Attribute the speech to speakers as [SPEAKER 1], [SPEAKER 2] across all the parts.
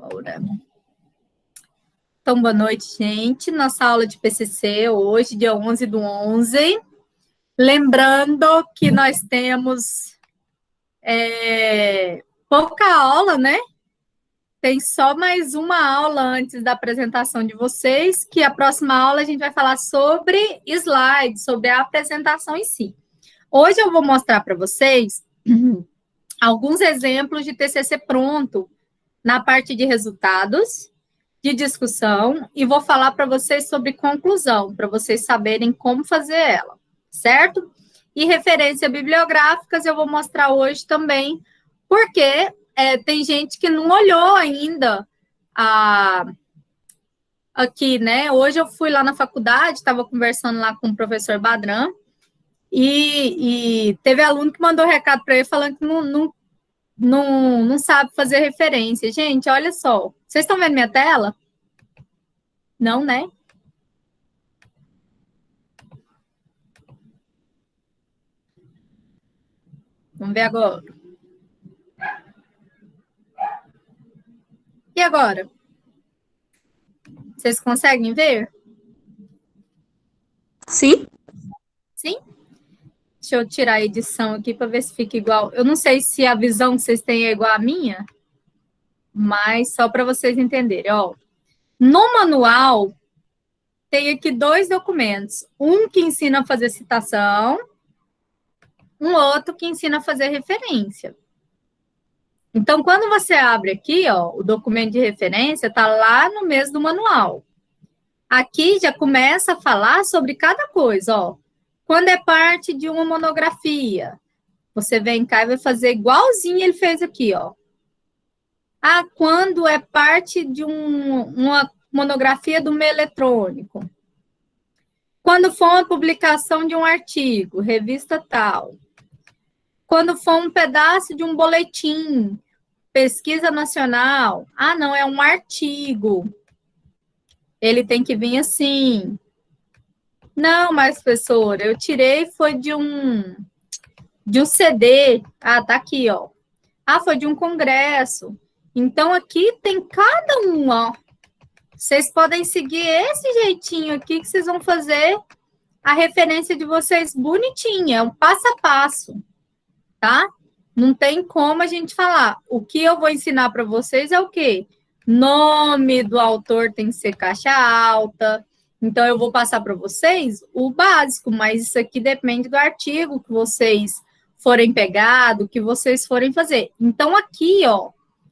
[SPEAKER 1] Laura. Então, boa noite, gente. Nossa aula de PCC hoje, dia 11/11. Lembrando que nós temos pouca aula, né? Tem só mais uma aula antes da apresentação de vocês, que a próxima aula a gente vai falar sobre slides, sobre a apresentação em si. Hoje eu vou mostrar para vocês alguns exemplos de TCC pronto na parte de resultados, de discussão, e vou falar para vocês sobre conclusão, para vocês saberem como fazer ela, certo? E referência bibliográficas eu vou mostrar hoje também, porque tem gente que não olhou ainda aqui, né? Hoje eu fui lá na faculdade, estava conversando lá com o professor Badran, e teve aluno que mandou recado para ele falando que não sabe fazer referência. Gente, olha só. Vocês estão vendo minha tela? Não, né? Vamos ver agora. E agora? Vocês conseguem ver?
[SPEAKER 2] Sim.
[SPEAKER 1] Sim? Deixa eu tirar a edição aqui para ver se fica igual. Eu não sei se a visão que vocês têm é igual à minha, mas só para vocês entenderem. Ó, no manual, tem aqui 2 documentos. Um que ensina a fazer citação, um outro que ensina a fazer referência. Então, quando você abre aqui, ó, o documento de referência está lá no mesmo do manual. Aqui já começa a falar sobre cada coisa, ó. Quando é parte de uma monografia, você vem cá e vai fazer igualzinho ele fez aqui, ó. Ah, quando é parte de uma monografia do meio eletrônico. Quando for uma publicação de um artigo, revista tal. Quando for um pedaço de um boletim, pesquisa nacional. Ah, não, é um artigo. Ele tem que vir assim. Não, mas, professora, eu tirei, foi de um CD. Ah, tá aqui, ó. Ah, foi de um congresso. Então, aqui tem cada um, ó. Vocês podem seguir esse jeitinho aqui que vocês vão fazer a referência de vocês bonitinha, um passo a passo, tá? Não tem como a gente falar. O que eu vou ensinar para vocês é o quê? Nome do autor tem que ser caixa alta. Então, eu vou passar para vocês o básico, mas isso aqui depende do artigo que vocês forem pegar, do que vocês forem fazer. Então, aqui, ó,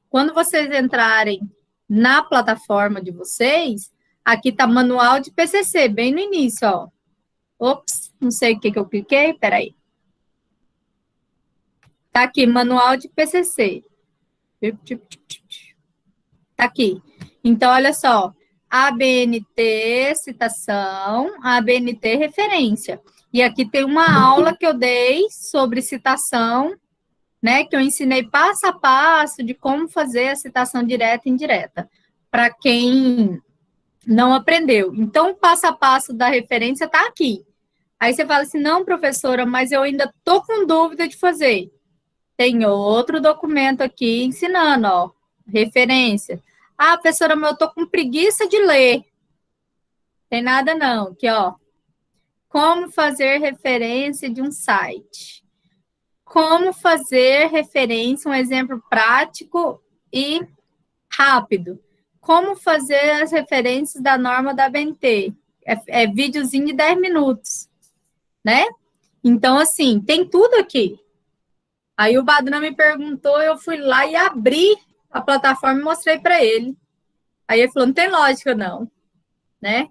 [SPEAKER 1] quando vocês entrarem na plataforma de vocês, aqui tá manual de PCC, bem no início, ó. Ops, não sei o que eu cliquei, peraí. Tá aqui, manual de PCC. Tá aqui. Então, olha só. ABNT, citação, ABNT, referência. E aqui tem uma aula que eu dei sobre citação, né? Que eu ensinei passo a passo de como fazer a citação direta e indireta, para quem não aprendeu. Então, o passo a passo da referência tá aqui. Aí você fala assim, não, professora, mas eu ainda tô com dúvida de fazer. Tem outro documento aqui ensinando, ó, referência. Ah, professora, mas eu tô com preguiça de ler. Tem nada não, aqui, ó. Como fazer referência de um site. Como fazer referência, um exemplo prático e rápido. Como fazer as referências da norma da ABNT. É videozinho de 10 minutos, né? Então, assim, tem tudo aqui. Aí o Badran me perguntou, eu fui lá e abri a plataforma e mostrei para ele. Aí ele falou, não tem lógica não, né?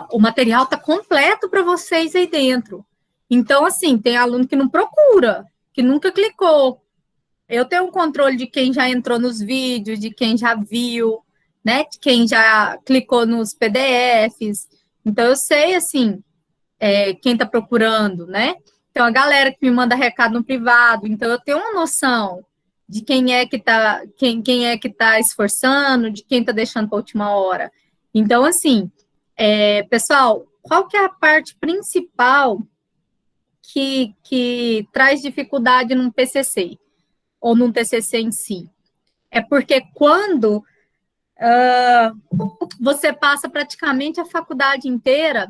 [SPEAKER 1] O material está completo para vocês aí dentro. Então, assim, tem aluno que não procura, que nunca clicou. Eu tenho um controle de quem já entrou nos vídeos, de quem já viu, né? De quem já clicou nos PDFs. Então, eu sei, assim, quem está procurando, né? Então, a galera que me manda recado no privado, então eu tenho uma noção de quem é que está esforçando, de quem está deixando para a última hora. Então, assim, pessoal, qual que é a parte principal que traz dificuldade num PCC, ou num TCC em si? É porque quando você passa praticamente a faculdade inteira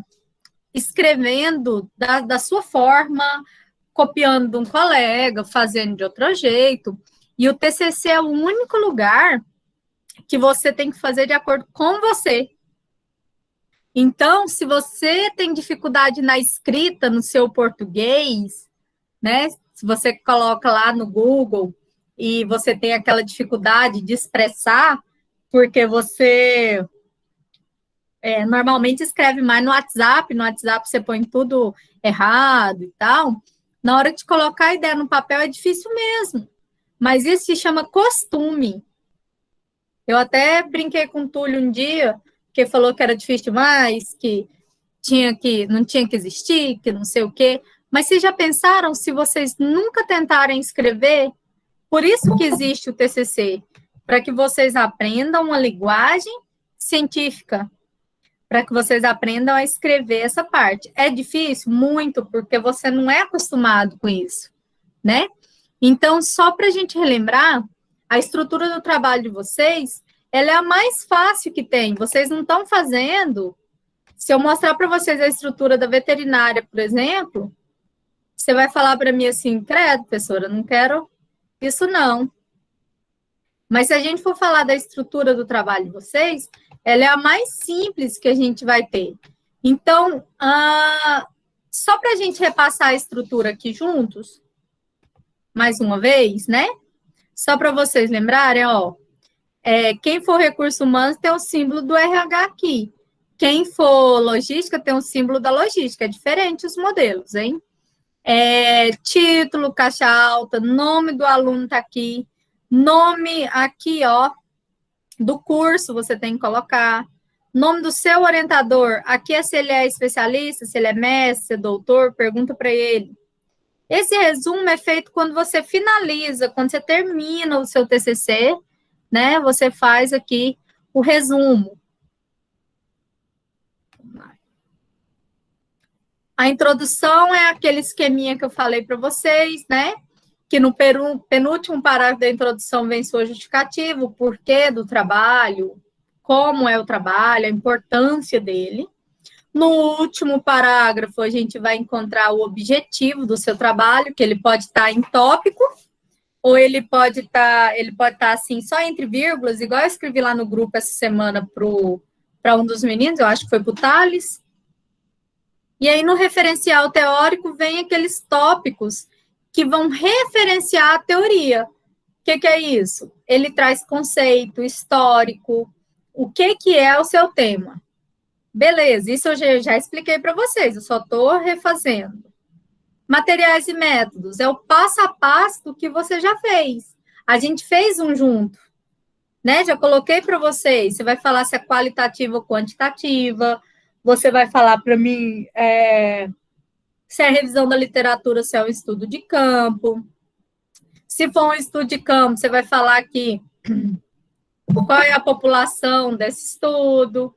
[SPEAKER 1] escrevendo da sua forma, copiando de um colega, fazendo de outro jeito, e o TCC é o único lugar que você tem que fazer de acordo com você. Então, se você tem dificuldade na escrita no seu português, né? Se você coloca lá no Google e você tem aquela dificuldade de expressar, porque você normalmente escreve mais no WhatsApp você põe tudo errado e tal. Na hora de colocar a ideia no papel é difícil mesmo. Mas isso se chama costume. Eu até brinquei com o Túlio um dia, que falou que era difícil demais, que não tinha que existir, que não sei o quê. Mas vocês já pensaram se vocês nunca tentarem escrever? Por isso que existe o TCC, para que vocês aprendam uma linguagem científica, para que vocês aprendam a escrever essa parte. É difícil? Muito, porque você não é acostumado com isso, né? Então, só para a gente relembrar, a estrutura do trabalho de vocês, ela é a mais fácil que tem. Vocês não estão fazendo. Se eu mostrar para vocês a estrutura da veterinária, por exemplo, você vai falar para mim assim, credo, professora, eu não quero isso não. Mas se a gente for falar da estrutura do trabalho de vocês, ela é a mais simples que a gente vai ter. Então, só para a gente repassar a estrutura aqui juntos, mais uma vez, né? Só para vocês lembrarem, ó, quem for recursos humanos tem o símbolo do RH aqui. Quem for logística tem o símbolo da logística. É diferente os modelos, hein? Título, caixa alta, nome do aluno tá aqui. Nome aqui, ó, do curso você tem que colocar. Nome do seu orientador. Aqui é se ele é especialista, se ele é mestre, se é doutor, pergunta para ele. Esse resumo é feito quando você finaliza, quando você termina o seu TCC, né? Você faz aqui o resumo. A introdução é aquele esqueminha que eu falei para vocês, né? Que no penúltimo parágrafo da introdução vem sua justificativa, o porquê do trabalho, como é o trabalho, a importância dele. No último parágrafo, a gente vai encontrar o objetivo do seu trabalho, que ele pode estar em tópico, ou ele pode estar assim, só entre vírgulas, igual eu escrevi lá no grupo essa semana para um dos meninos, eu acho que foi para o Thales. E aí, no referencial teórico, vem aqueles tópicos que vão referenciar a teoria. O que é isso? Ele traz conceito histórico, o que é o seu tema. Beleza, isso eu já expliquei para vocês, eu só estou refazendo. Materiais e métodos, é o passo a passo do que você já fez. A gente fez um junto, né? Já coloquei para vocês, você vai falar se é qualitativa ou quantitativa, você vai falar para mim se é revisão da literatura, se é um estudo de campo. Se for um estudo de campo, você vai falar aqui qual é a população desse estudo,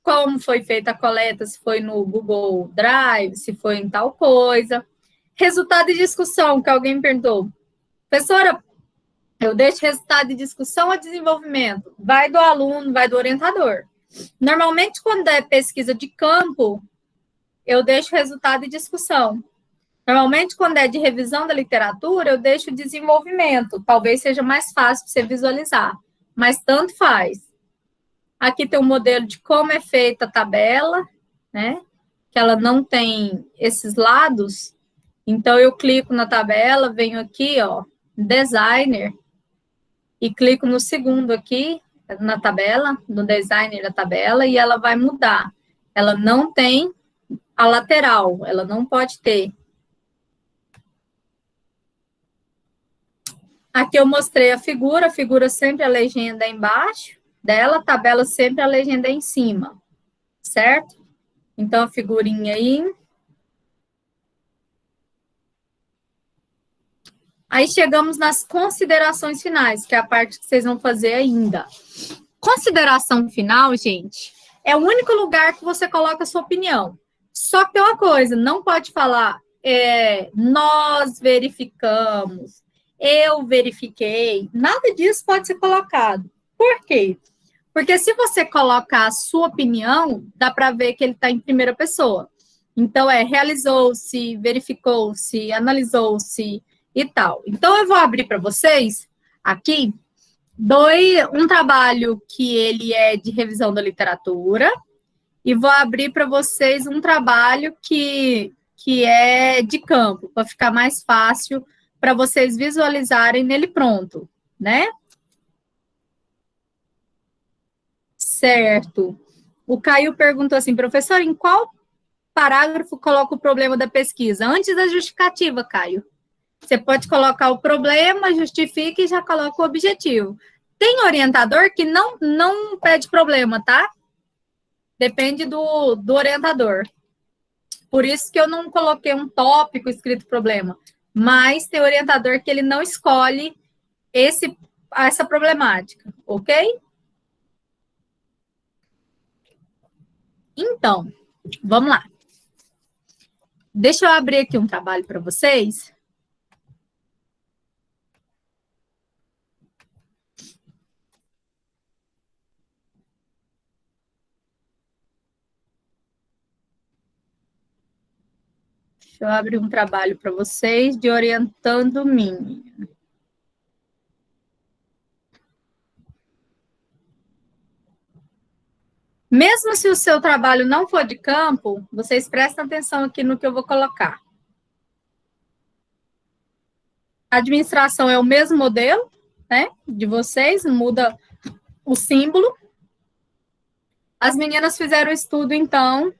[SPEAKER 1] como foi feita a coleta, se foi no Google Drive, se foi em tal coisa. Resultado de discussão, que alguém me perguntou. Professora, eu deixo resultado de discussão ou desenvolvimento? Vai do aluno, vai do orientador. Normalmente, quando é pesquisa de campo, eu deixo resultado de discussão. Normalmente, quando é de revisão da literatura, eu deixo desenvolvimento. Talvez seja mais fácil para você visualizar, mas tanto faz. Aqui tem um modelo de como é feita a tabela, né? Que ela não tem esses lados. Então, eu clico na tabela, venho aqui, ó, designer, e clico no segundo aqui, na tabela, no designer da tabela, e ela vai mudar. Ela não tem a lateral, ela não pode ter. Aqui eu mostrei a figura sempre a legenda embaixo dela, a tabela sempre a legenda em cima, certo? Então, a figurinha aí. Aí chegamos nas considerações finais, que é a parte que vocês vão fazer ainda. Consideração final, gente, é o único lugar que você coloca a sua opinião. Só que tem uma coisa, não pode falar nós verificamos, eu verifiquei, nada disso pode ser colocado. Por quê? Porque se você colocar a sua opinião, dá para ver que ele está em primeira pessoa. Então, realizou-se, verificou-se, analisou-se e tal. Então, eu vou abrir para vocês aqui um trabalho que ele é de revisão da literatura e vou abrir para vocês um trabalho que é de campo, para ficar mais fácil para vocês visualizarem nele pronto, né? Certo. O Caio perguntou assim, professor, em qual parágrafo coloca o problema da pesquisa? Antes da justificativa, Caio. Você pode colocar o problema, justifica e já coloca o objetivo. Tem orientador que não pede problema, tá? Depende do orientador. Por isso que eu não coloquei um tópico escrito problema. Mas tem orientador que ele não escolhe essa problemática, ok? Então, vamos lá. Deixa eu abrir aqui um trabalho para vocês. Deixa eu abrir um trabalho para vocês de orientando minha. Mesmo se o seu trabalho não for de campo, vocês prestem atenção aqui no que eu vou colocar. A administração é o mesmo modelo, né, de vocês, muda o símbolo. As meninas fizeram o estudo, então,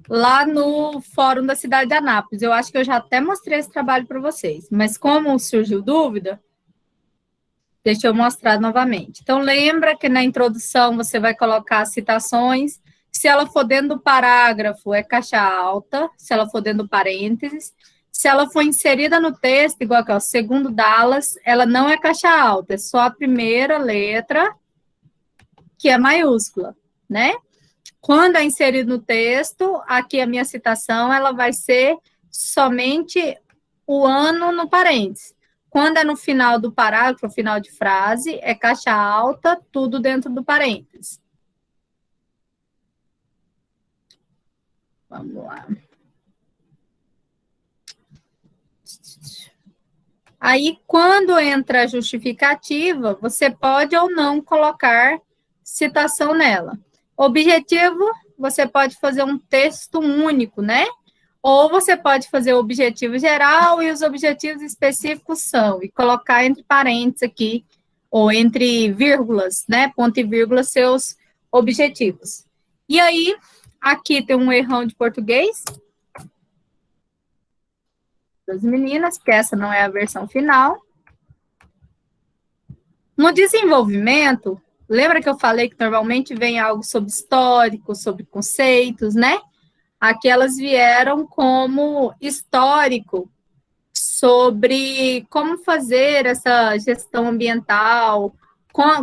[SPEAKER 1] lá no Fórum da Cidade de Anápolis. Eu acho que eu já até mostrei esse trabalho para vocês, mas como surgiu dúvida, deixa eu mostrar novamente. Então, lembra que na introdução você vai colocar as citações. Se ela for dentro do parágrafo, é caixa alta. Se ela for dentro do parênteses. Se ela for inserida no texto, igual aqui, ó, segundo Dallas, ela não é caixa alta, é só a primeira letra, que é maiúscula, né? Quando é inserido no texto, aqui a minha citação, ela vai ser somente o ano no parênteses. Quando é no final do parágrafo, final de frase, é caixa alta, tudo dentro do parênteses. Vamos lá. Aí, quando entra a justificativa, você pode ou não colocar citação nela. Objetivo, você pode fazer um texto único, né? Ou você pode fazer o objetivo geral e os objetivos específicos são, e colocar entre parênteses aqui, ou entre vírgulas, né? Ponto e vírgula, seus objetivos. E aí, aqui tem um errão de português das meninas, que essa não é a versão final. No desenvolvimento, lembra que eu falei que normalmente vem algo sobre histórico, sobre conceitos, né? Aqui elas vieram como histórico sobre como fazer essa gestão ambiental,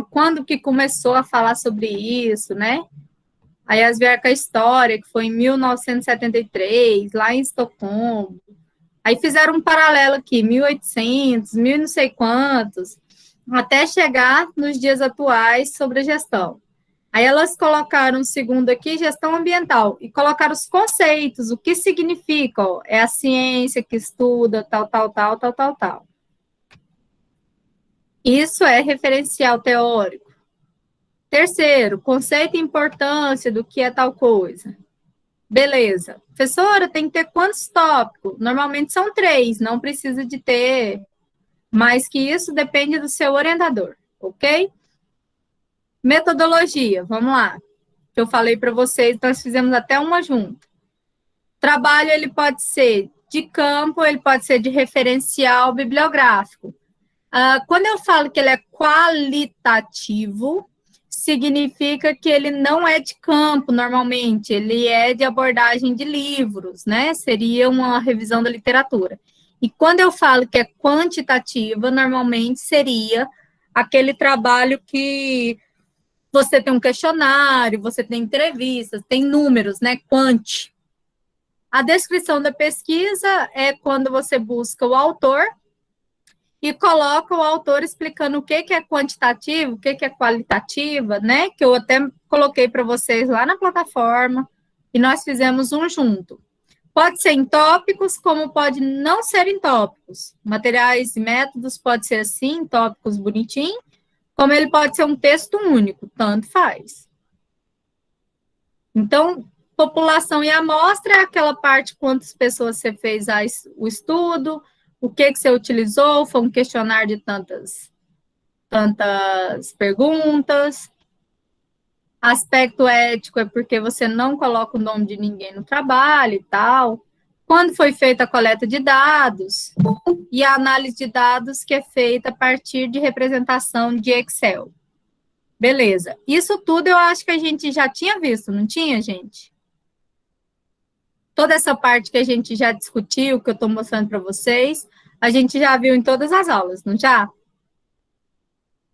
[SPEAKER 1] quando que começou a falar sobre isso, né? Aí elas vieram com a história, que foi em 1973, lá em Estocolmo. Aí fizeram um paralelo aqui, 1800, mil não sei quantos, até chegar nos dias atuais sobre a gestão. Aí elas colocaram o segundo aqui, gestão ambiental, e colocaram os conceitos, o que significa, ó, é a ciência que estuda tal, tal, tal, tal, tal, tal. Isso é referencial teórico. Terceiro, conceito e importância do que é tal coisa. Beleza. Professora, tem que ter quantos tópicos? Normalmente são 3, não precisa de ter mais que isso, depende do seu orientador, ok? Metodologia, vamos lá. Que eu falei para vocês, nós fizemos até uma junto. Trabalho, ele pode ser de campo, ele pode ser de referencial bibliográfico. Quando eu falo que ele é qualitativo, significa que ele não é de campo, normalmente, ele é de abordagem de livros, né? Seria uma revisão da literatura. E quando eu falo que é quantitativa, normalmente seria aquele trabalho que você tem um questionário, você tem entrevistas, tem números, né? Quant. A descrição da pesquisa é quando você busca o autor, e coloca o autor explicando o que é quantitativo, o que é qualitativa, né? Que eu até coloquei para vocês lá na plataforma, e nós fizemos um junto. Pode ser em tópicos, como pode não ser em tópicos. Materiais e métodos pode ser assim, em tópicos bonitinho, como ele pode ser um texto único, tanto faz. Então, população e amostra é aquela parte quantas pessoas você fez o estudo, o que você utilizou, foi um questionário de tantas perguntas. Aspecto ético é porque você não coloca o nome de ninguém no trabalho e tal. Quando foi feita a coleta de dados e a análise de dados que é feita a partir de representação de Excel. Beleza. Isso tudo eu acho que a gente já tinha visto, não tinha, gente? Toda essa parte que a gente já discutiu, que eu estou mostrando para vocês, a gente já viu em todas as aulas, não já?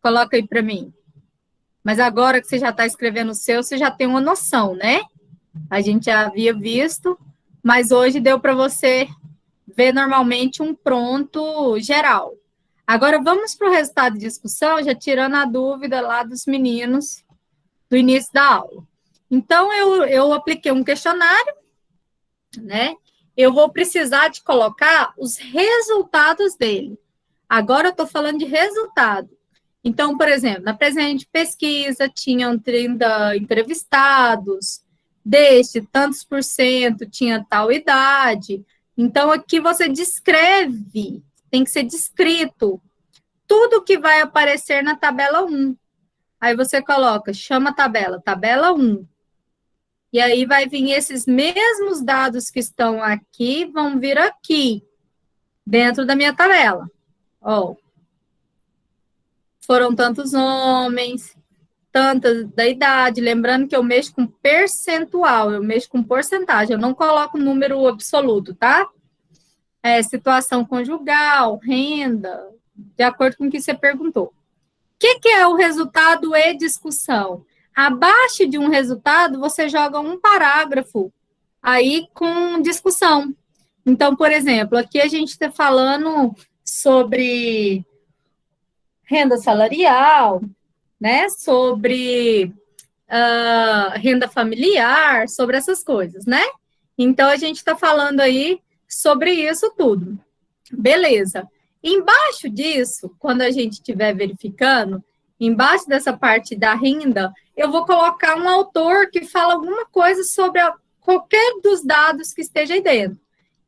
[SPEAKER 1] Coloca aí para mim. Mas agora que você já está escrevendo o seu, você já tem uma noção, né? A gente já havia visto, mas hoje deu para você ver normalmente um pronto geral. Agora, vamos para o resultado de discussão, já tirando a dúvida lá dos meninos do início da aula. Então, eu apliquei um questionário, né? Eu vou precisar de colocar os resultados dele. Agora eu estou falando de resultado. Então, por exemplo, na presente pesquisa, tinham 30 entrevistados, deste, tantos por cento tinha tal idade. Então, aqui você descreve, tem que ser descrito, tudo que vai aparecer na tabela 1. Aí você coloca, chama a tabela 1. E aí vai vir esses mesmos dados que estão aqui, vão vir aqui, dentro da minha tabela. Ó, foram tantos homens, tantas da idade, lembrando que eu mexo com percentual, eu mexo com porcentagem, eu não coloco número absoluto, tá? Situação conjugal, renda, de acordo com o que você perguntou. O que é o resultado e discussão? Abaixo de um resultado, você joga um parágrafo aí com discussão. Então, por exemplo, aqui a gente está falando sobre renda salarial, né? Sobre renda familiar, sobre essas coisas, né? Então, a gente está falando aí sobre isso tudo. Beleza. Embaixo disso, quando a gente estiver verificando, embaixo dessa parte da renda, eu vou colocar um autor que fala alguma coisa sobre qualquer dos dados que esteja aí dentro.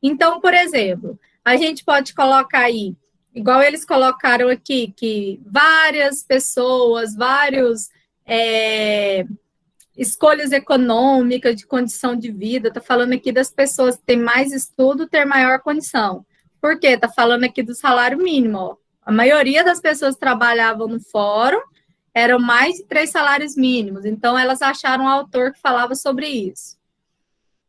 [SPEAKER 1] Então, por exemplo, a gente pode colocar aí, igual eles colocaram aqui, que várias pessoas, vários escolhas econômicas, de condição de vida, está falando aqui das pessoas que têm mais estudo, ter maior condição. Por quê? Está falando aqui do salário mínimo. Ó. A maioria das pessoas que trabalhavam no fórum eram mais de 3 salários mínimos, então elas acharam um autor que falava sobre isso.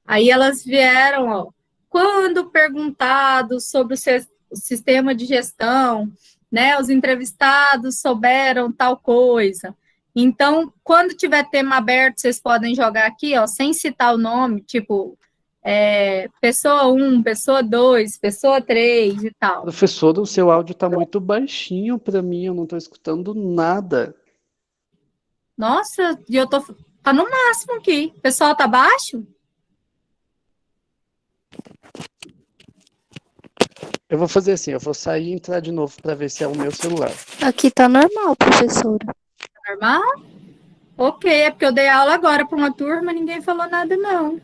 [SPEAKER 1] Aí elas vieram, ó, quando perguntado sobre o sistema de gestão, né, os entrevistados souberam tal coisa. Então, quando tiver tema aberto, vocês podem jogar aqui, ó, sem citar o nome, tipo, pessoa 1, pessoa 2, pessoa 3 e tal.
[SPEAKER 2] Professor, o seu áudio está muito baixinho para mim, eu não estou escutando nada.
[SPEAKER 1] Nossa, e eu tá no máximo aqui. O pessoal tá baixo?
[SPEAKER 2] Eu vou fazer assim, eu vou sair e entrar de novo para ver se é o meu celular.
[SPEAKER 3] Aqui tá normal, professora.
[SPEAKER 1] Normal? Ok, é porque eu dei aula agora para uma turma, ninguém falou nada, não.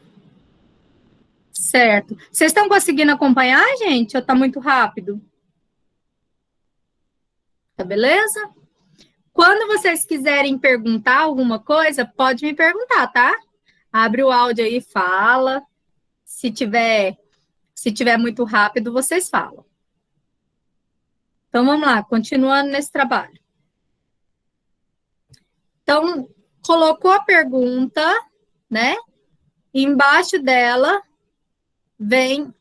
[SPEAKER 1] Certo. Vocês estão conseguindo acompanhar, gente? Ou tá muito rápido? Tá beleza? Quando vocês quiserem perguntar alguma coisa, pode me perguntar, tá? Abre o áudio aí e fala. Se tiver muito rápido, vocês falam. Então, vamos lá, continuando nesse trabalho. Então, colocou a pergunta, né? E embaixo dela vem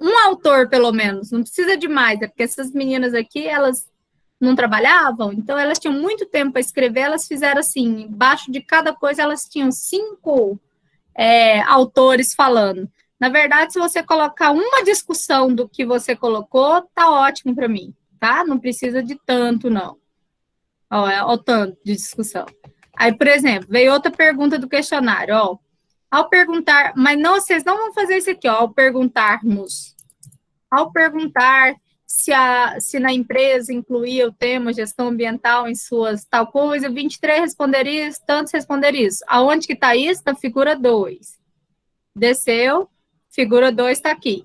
[SPEAKER 1] um autor, pelo menos. Não precisa de mais, é porque essas meninas aqui, elas não trabalhavam, então elas tinham muito tempo para escrever, elas fizeram assim, embaixo de cada coisa, elas tinham 5 autores falando. Na verdade, se você colocar uma discussão do que você colocou, tá ótimo para mim. tá? Não precisa de tanto, não. Ó, é o tanto de discussão. Aí, por exemplo, veio outra pergunta do questionário, ó. Ao perguntar, mas não, vocês não vão fazer isso aqui, ó, ao perguntar se na empresa incluía o tema gestão ambiental em suas tal coisa, 23 responderia isso, tantos responderia isso. Aonde que está isso? Na figura 2. Desceu, figura 2 está aqui.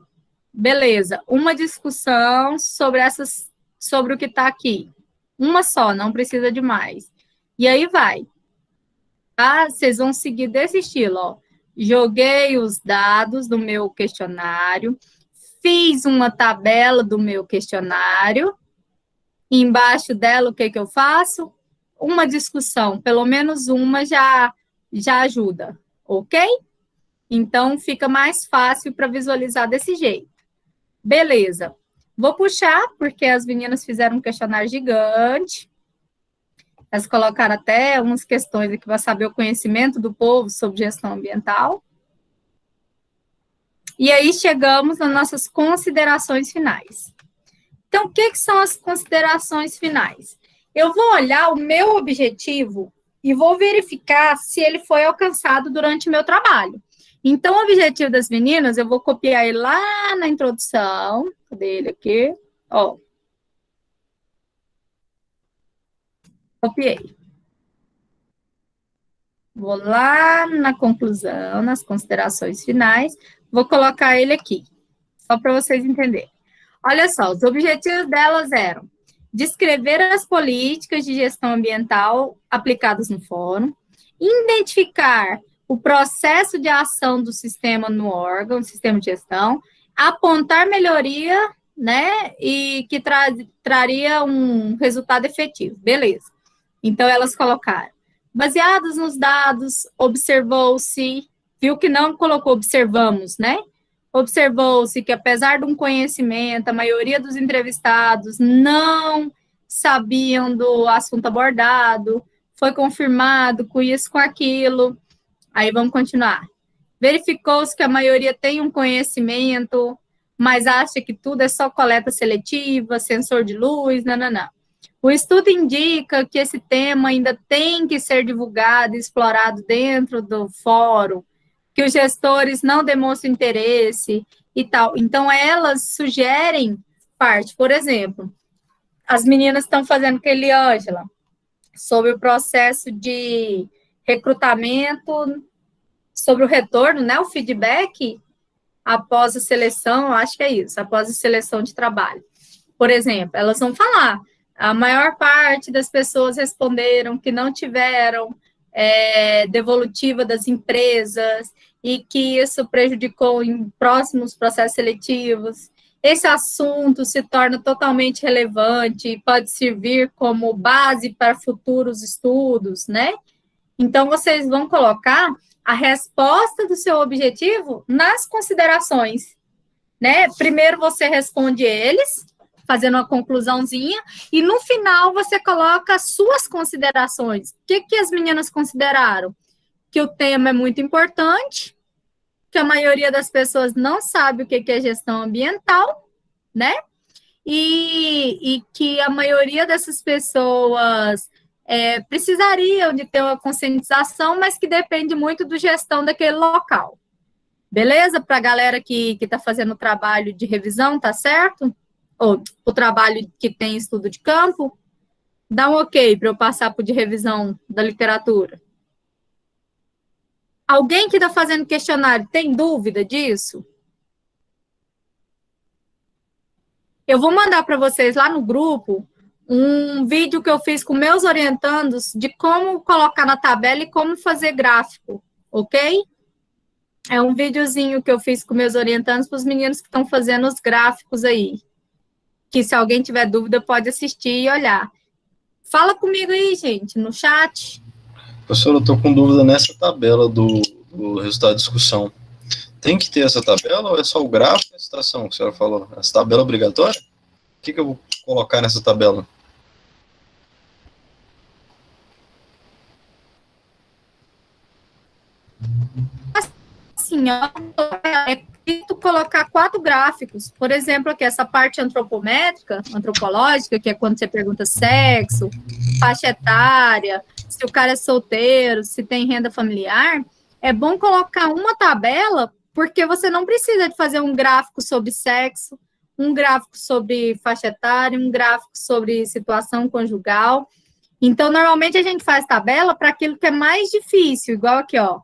[SPEAKER 1] Beleza, uma discussão sobre o que está aqui. Uma só, não precisa de mais. E aí vai. Tá? Vocês vão seguir desse estilo, ó. Joguei os dados do meu questionário, fiz uma tabela do meu questionário, embaixo dela o que eu faço? Uma discussão, pelo menos uma já ajuda, ok? Então, fica mais fácil para visualizar desse jeito. Beleza. Vou puxar, porque as meninas fizeram um questionário gigante. Elas colocaram até umas questões aqui para saber o conhecimento do povo sobre gestão ambiental. E aí chegamos nas nossas considerações finais. Então, o que são as considerações finais? Eu vou olhar o meu objetivo e vou verificar se ele foi alcançado durante o meu trabalho. Então, o objetivo das meninas, eu vou copiar ele lá na introdução. Cadê ele aqui? Ó. Copiei. Vou lá na conclusão, nas considerações finais, vou colocar ele aqui, só para vocês entenderem. Olha só, os objetivos delas eram descrever as políticas de gestão ambiental aplicadas no fórum, identificar o processo de ação do sistema no órgão, sistema de gestão, apontar melhoria, né, e que traria um resultado efetivo. Beleza. Então, elas colocaram. Baseados nos dados, observou-se, viu que não colocou observamos, né? Observou-se que, apesar de um conhecimento, a maioria dos entrevistados não sabiam do assunto abordado, foi confirmado com isso, com aquilo. Aí vamos continuar. Verificou-se que a maioria tem um conhecimento, mas acha que tudo é só coleta seletiva, sensor de luz, não. O estudo indica que esse tema ainda tem que ser divulgado e explorado dentro do fórum, que os gestores não demonstram interesse e tal. Então, elas sugerem parte. Por exemplo, as meninas estão fazendo com a Eliângela sobre o processo de recrutamento, sobre o retorno, né, o feedback após a seleção, acho que é isso, após a seleção de trabalho. Por exemplo, elas vão falar, a maior parte das pessoas responderam que não tiveram devolutiva das empresas e que isso prejudicou em próximos processos seletivos. Esse assunto se torna totalmente relevante e pode servir como base para futuros estudos, né? Então, vocês vão colocar a resposta do seu objetivo nas considerações, né? Primeiro você responde eles, fazendo uma conclusãozinha, e no final você coloca as suas considerações. O que as meninas consideraram? Que o tema é muito importante, que a maioria das pessoas não sabe o que é gestão ambiental, né? E que a maioria dessas pessoas precisariam de ter uma conscientização, mas que depende muito da gestão daquele local. Beleza? Para a galera que está fazendo o trabalho de revisão, tá certo? Ou o trabalho que tem estudo de campo, dá um ok para eu passar para o de revisão da literatura. Alguém que está fazendo questionário tem dúvida disso? Eu vou mandar para vocês lá no grupo um vídeo que eu fiz com meus orientandos de como colocar na tabela e como fazer gráfico, ok? É um videozinho que eu fiz com meus orientandos para os meninos que estão fazendo os gráficos aí. Que se alguém tiver dúvida pode assistir e olhar. Fala comigo aí, gente, no chat.
[SPEAKER 4] Professor, eu estou com dúvida nessa tabela do resultado de discussão. Tem que ter essa tabela ou é só o gráfico e a citação que a senhora falou? Essa tabela é obrigatória? O que eu vou colocar nessa tabela?
[SPEAKER 1] Assim, ó, é escrito colocar 4 gráficos. Por exemplo, aqui, essa parte antropométrica, antropológica, que é quando você pergunta sexo, faixa etária, se o cara é solteiro, se tem renda familiar, é bom colocar uma tabela, porque você não precisa de fazer um gráfico sobre sexo, um gráfico sobre faixa etária, um gráfico sobre situação conjugal. Então, normalmente a gente faz tabela para aquilo que é mais difícil, igual aqui, ó.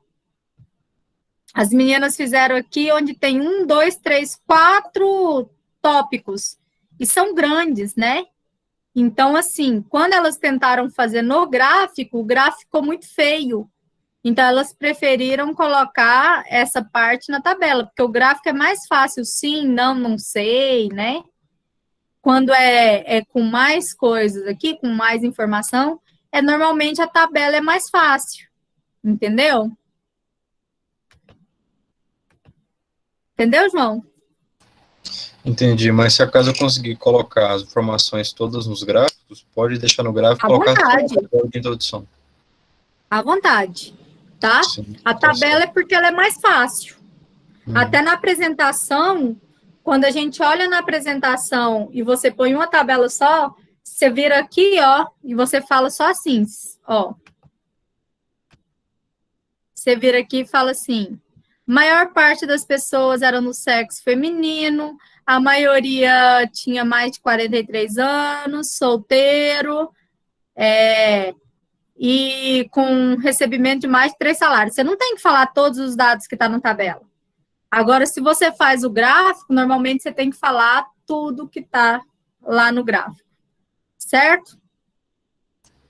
[SPEAKER 1] As meninas fizeram aqui onde tem 1, 2, 3, 4 tópicos, e são grandes, né? Então, assim, quando elas tentaram fazer no gráfico, o gráfico ficou muito feio. Então, elas preferiram colocar essa parte na tabela, porque o gráfico é mais fácil, sim, não, não sei, né? Quando é com mais coisas aqui, com mais informação, normalmente a tabela é mais fácil, entendeu? Entendeu, João?
[SPEAKER 4] Entendi, mas se acaso eu conseguir colocar as informações todas nos gráficos, pode deixar no gráfico e
[SPEAKER 1] À
[SPEAKER 4] colocar
[SPEAKER 1] vontade.
[SPEAKER 4] só a tabela de introdução.
[SPEAKER 1] À vontade, tá?
[SPEAKER 4] Sim,
[SPEAKER 1] A
[SPEAKER 4] tá
[SPEAKER 1] tabela é
[SPEAKER 4] certo.
[SPEAKER 1] porque ela é mais fácil. Até na apresentação, quando a gente olha na apresentação e você põe uma tabela só, você vira aqui, ó, e você fala só assim, ó. Você vira aqui e fala assim, maior parte das pessoas eram no sexo feminino, a maioria tinha mais de 43 anos, solteiro, e com recebimento de mais de 3 salários. Você não tem que falar todos os dados que estão na tabela. Agora, se você faz o gráfico, normalmente você tem que falar tudo que está lá no gráfico. Certo?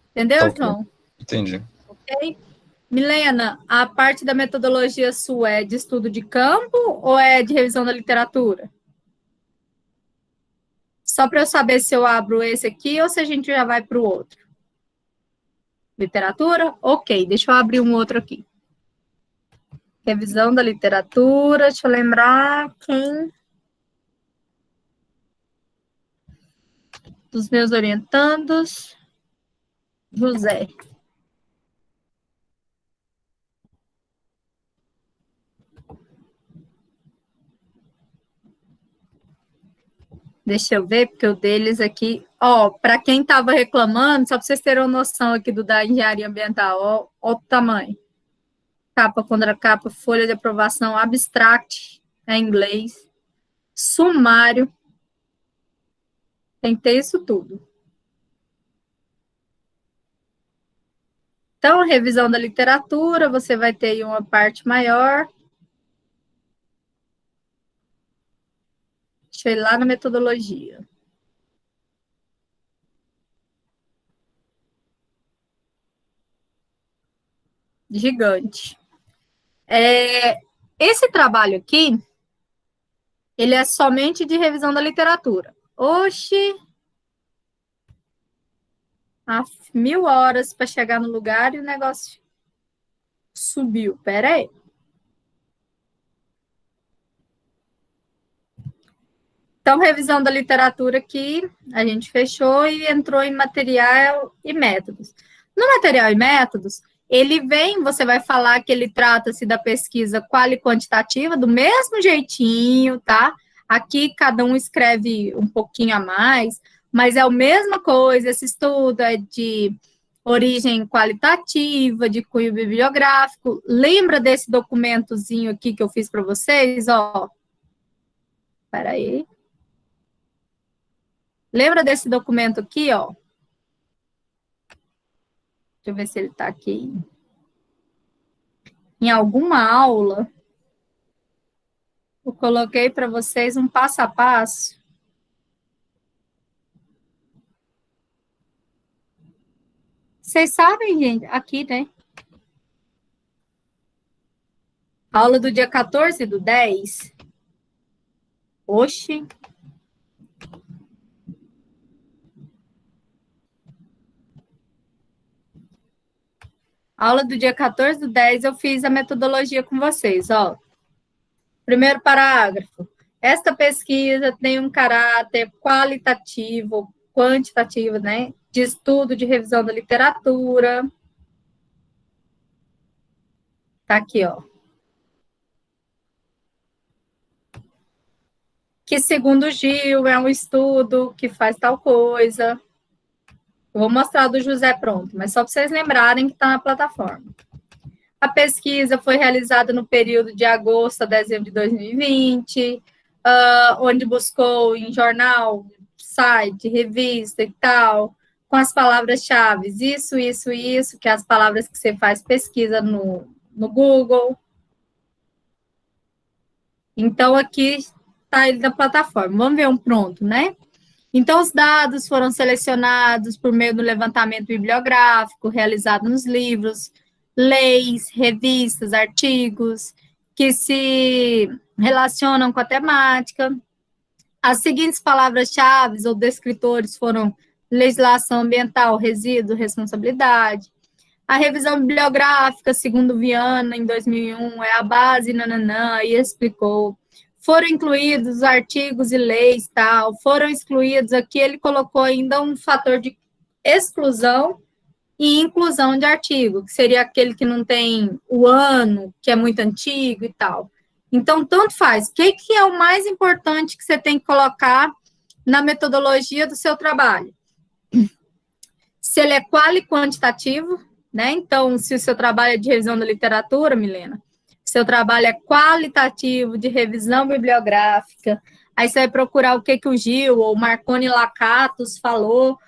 [SPEAKER 1] Entendeu,
[SPEAKER 4] Tá ok.
[SPEAKER 1] João?
[SPEAKER 4] Entendi.
[SPEAKER 1] Ok? Milena, a parte da metodologia sua é de estudo de campo ou é de revisão da literatura? Só para eu saber se eu abro esse aqui ou se a gente já vai para o outro. Literatura? Ok, deixa eu abrir um outro aqui. Revisão da literatura, deixa eu lembrar quem dos meus orientandos. José. Deixa eu ver, porque o deles aqui, ó, para quem estava reclamando, só para vocês terem uma noção aqui do da engenharia ambiental, ó o tamanho. Capa contra capa, folha de aprovação, abstract, em inglês, sumário, tem que ter isso tudo. Então, revisão da literatura, você vai ter aí uma parte maior. Deixa eu ir lá na metodologia. Gigante. Esse trabalho aqui, ele é somente de revisão da literatura. Oxi! 1000 horas para chegar no lugar e o negócio subiu. Pera aí. Então, revisão da literatura aqui, a gente fechou e entrou em material e métodos. No material e métodos, ele vem, você vai falar que ele trata-se da pesquisa qual e quantitativa, do mesmo jeitinho, tá? Aqui, cada um escreve um pouquinho a mais, mas é a mesma coisa, esse estudo é de origem qualitativa, de cunho bibliográfico. Lembra desse documentozinho aqui que eu fiz para vocês? Ó, espera aí. Lembra desse documento aqui, ó? Deixa eu ver se ele está aqui. Em alguma aula, eu coloquei para vocês um passo a passo. Vocês sabem, gente, aqui, né? Aula do dia 14/10. Oxi. Aula do dia 14/10, eu fiz a metodologia com vocês, ó. Primeiro parágrafo. Esta pesquisa tem um caráter qualitativo, quantitativo, né? De estudo de revisão da literatura. Tá aqui, ó. que, segundo o Gil, é um estudo que faz tal coisa. Eu vou mostrar do José pronto, mas só para vocês lembrarem que está na plataforma. A pesquisa foi realizada no período de agosto a dezembro de 2020, onde buscou em jornal, site, revista e tal, com as palavras-chave, isso, que é as palavras que você faz pesquisa no Google. Então, aqui está ele na plataforma. Vamos ver um pronto, né? Então, os dados foram selecionados por meio do levantamento bibliográfico, realizado nos livros, leis, revistas, artigos, que se relacionam com a temática. As seguintes palavras-chave ou descritores foram legislação ambiental, resíduo, responsabilidade. A revisão bibliográfica, segundo Viana, em 2001, é a base, nananã, e explicou. Foram incluídos artigos e leis, tal, foram excluídos, aqui ele colocou ainda um fator de exclusão e inclusão de artigo, que seria aquele que não tem o ano, que é muito antigo e tal. Então, tanto faz. O que é o mais importante que você tem que colocar na metodologia do seu trabalho? Se ele é quali quantitativo, né? Então, se o seu trabalho é de revisão da literatura, Milena, seu trabalho é qualitativo, de revisão bibliográfica, aí você vai procurar o que o Gil ou Marconi Lacatus falou,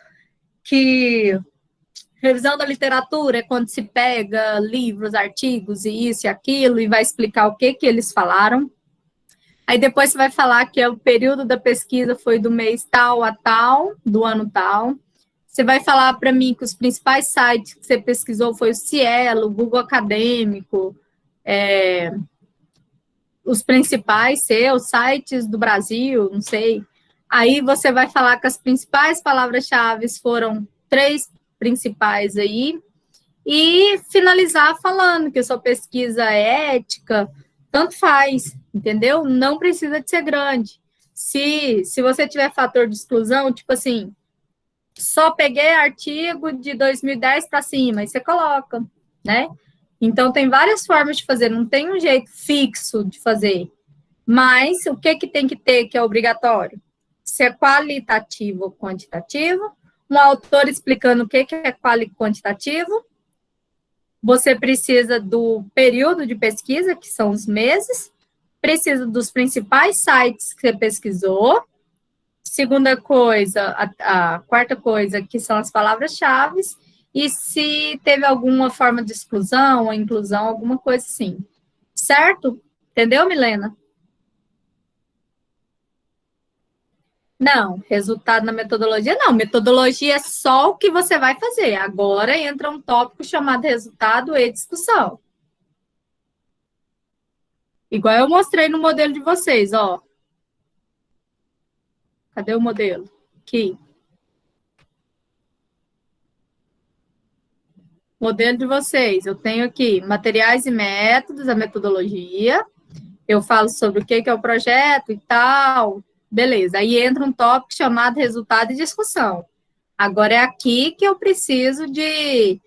[SPEAKER 1] que revisão da literatura é quando se pega livros, artigos e isso e aquilo, e vai explicar o que eles falaram. Aí depois você vai falar que o período da pesquisa foi do mês tal a tal, do ano tal. Você vai falar para mim que os principais sites que você pesquisou foi o Cielo, o Google Acadêmico, os principais seus sites do Brasil, não sei. Aí você vai falar que as principais palavras-chave foram 3 principais aí, e finalizar falando que a sua pesquisa é ética, tanto faz, entendeu? Não precisa de ser grande. Se você tiver fator de exclusão, tipo assim, só peguei artigo de 2010 para cima, aí você coloca, né? Então, tem várias formas de fazer, não tem um jeito fixo de fazer. Mas, o que tem que ter que é obrigatório? Se é qualitativo ou quantitativo, um autor explicando o que é quantitativo, você precisa do período de pesquisa, que são os meses, precisa dos principais sites que você pesquisou, segunda coisa, a quarta coisa, que são as palavras-chave, e se teve alguma forma de exclusão ou inclusão, alguma coisa assim. Certo? Entendeu, Milena? Não, resultado na metodologia, não. Metodologia é só o que você vai fazer. Agora entra um tópico chamado resultado e discussão. Igual eu mostrei no modelo de vocês, ó. Cadê o modelo? Aqui. Modelo de vocês. Eu tenho aqui materiais e métodos, a metodologia. Eu falo sobre o que é o projeto e tal. Beleza. Aí entra um tópico chamado resultado e discussão. Agora é aqui que eu preciso de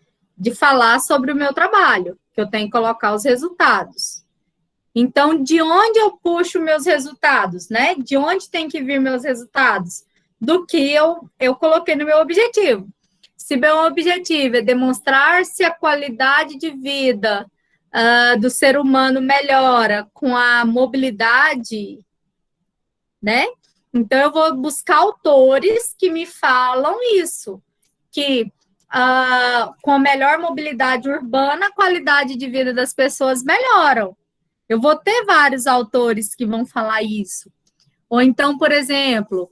[SPEAKER 1] falar sobre o meu trabalho, que eu tenho que colocar os resultados. Então, de onde eu puxo meus resultados, né? De onde tem que vir meus resultados? Do que eu coloquei no meu objetivo. Se meu objetivo é demonstrar se a qualidade de vida do ser humano melhora com a mobilidade, né? Então, eu vou buscar autores que me falam isso, que com a melhor mobilidade urbana, a qualidade de vida das pessoas melhoram. Eu vou ter vários autores que vão falar isso. Ou então, por exemplo,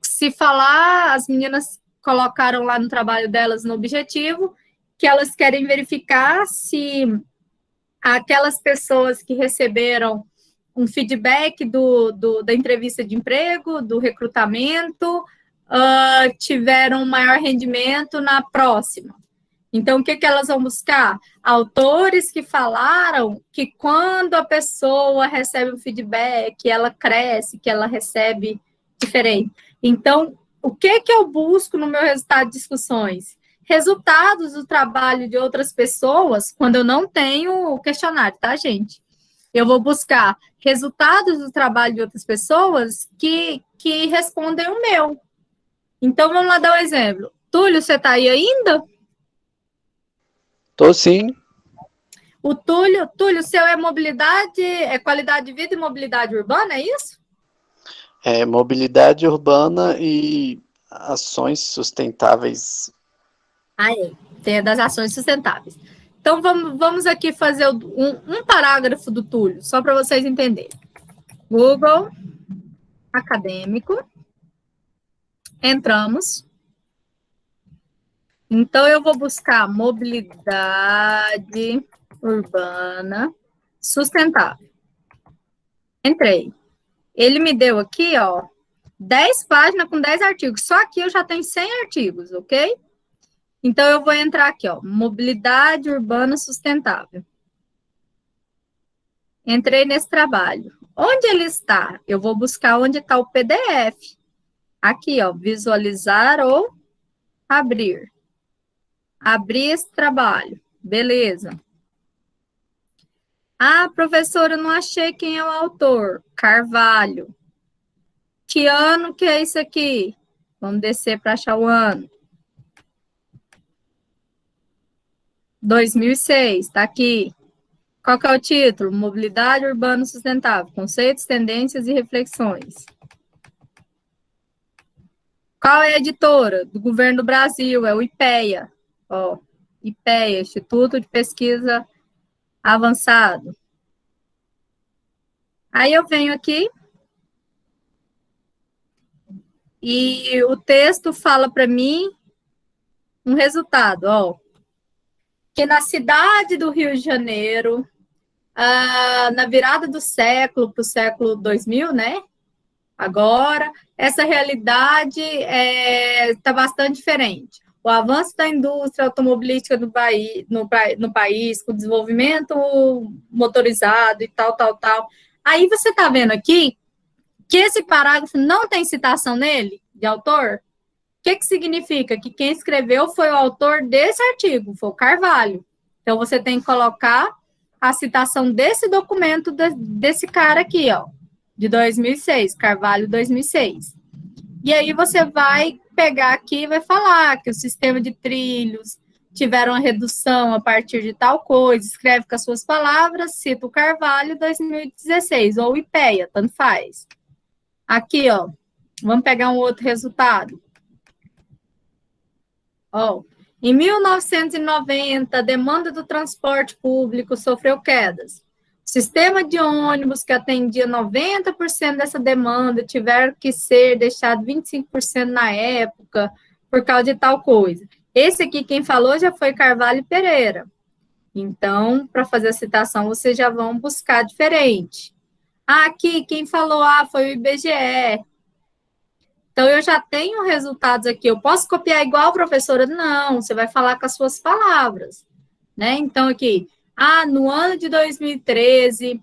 [SPEAKER 1] se falar, as meninas colocaram lá no trabalho delas no objetivo, que elas querem verificar se aquelas pessoas que receberam um feedback da entrevista de emprego, do recrutamento, tiveram um maior rendimento na próxima. Então, o que elas vão buscar? Autores que falaram que quando a pessoa recebe um feedback, ela cresce, que ela recebe diferente. Então, o que eu busco no meu resultado de discussões? Resultados do trabalho de outras pessoas, quando eu não tenho o questionário, tá, gente? Eu vou buscar resultados do trabalho de outras pessoas que respondem o meu. Então, vamos lá dar um exemplo. Túlio, você está aí ainda?
[SPEAKER 2] Tô sim.
[SPEAKER 1] O Túlio, seu é mobilidade, é qualidade de vida e mobilidade urbana, é isso?
[SPEAKER 2] É mobilidade urbana e ações sustentáveis.
[SPEAKER 1] Aí, tem das ações sustentáveis. Então, vamos aqui fazer um parágrafo do Túlio, só para vocês entenderem. Google acadêmico. Entramos. Então, eu vou buscar mobilidade urbana sustentável. Entrei. Ele me deu aqui, ó, 10 páginas com 10 artigos. Só aqui eu já tenho 100 artigos, ok? Então, eu vou entrar aqui, ó, mobilidade urbana sustentável. Entrei nesse trabalho. Onde ele está? Eu vou buscar onde está o PDF. Aqui, ó, visualizar ou abrir. Abrir esse trabalho. Beleza. Ah, professora, eu não achei quem é o autor. Carvalho. Que ano que é isso aqui? Vamos descer para achar o ano. 2006, está aqui. Qual que é o título? Mobilidade Urbana Sustentável, Conceitos, Tendências e Reflexões. Qual é a editora? Do Governo do Brasil, é o IPEA. Ó, IPEA, Instituto de Pesquisa Avançado. Aí eu venho aqui e o texto fala para mim um resultado, ó. Que na cidade do Rio de Janeiro, na virada do século para o século 2000, né? Agora, essa realidade está bastante diferente. O avanço da indústria automobilística no país, com o desenvolvimento motorizado e tal. Aí você está vendo aqui que esse parágrafo não tem citação nele, de autor. O que significa? Que quem escreveu foi o autor desse artigo, foi o Carvalho. Então, você tem que colocar a citação desse documento, desse cara aqui, ó, de 2006, Carvalho 2006. E aí você vai pegar aqui e vai falar que o sistema de trilhos tiveram uma redução a partir de tal coisa, escreve com as suas palavras, cita o Carvalho 2016, ou IPEA, tanto faz. Aqui, ó, vamos pegar um outro resultado. Ó, em 1990, a demanda do transporte público sofreu quedas. O sistema de ônibus que atendia 90% dessa demanda tiveram que ser deixado 25% na época por causa de tal coisa. Esse aqui, quem falou, já foi Carvalho Pereira. Então, para fazer a citação, vocês já vão buscar diferente. Aqui, quem falou, foi o IBGE. Então, eu já tenho resultados aqui. Eu posso copiar igual a professora? Não, você vai falar com as suas palavras, né? Então, aqui, no ano de 2013,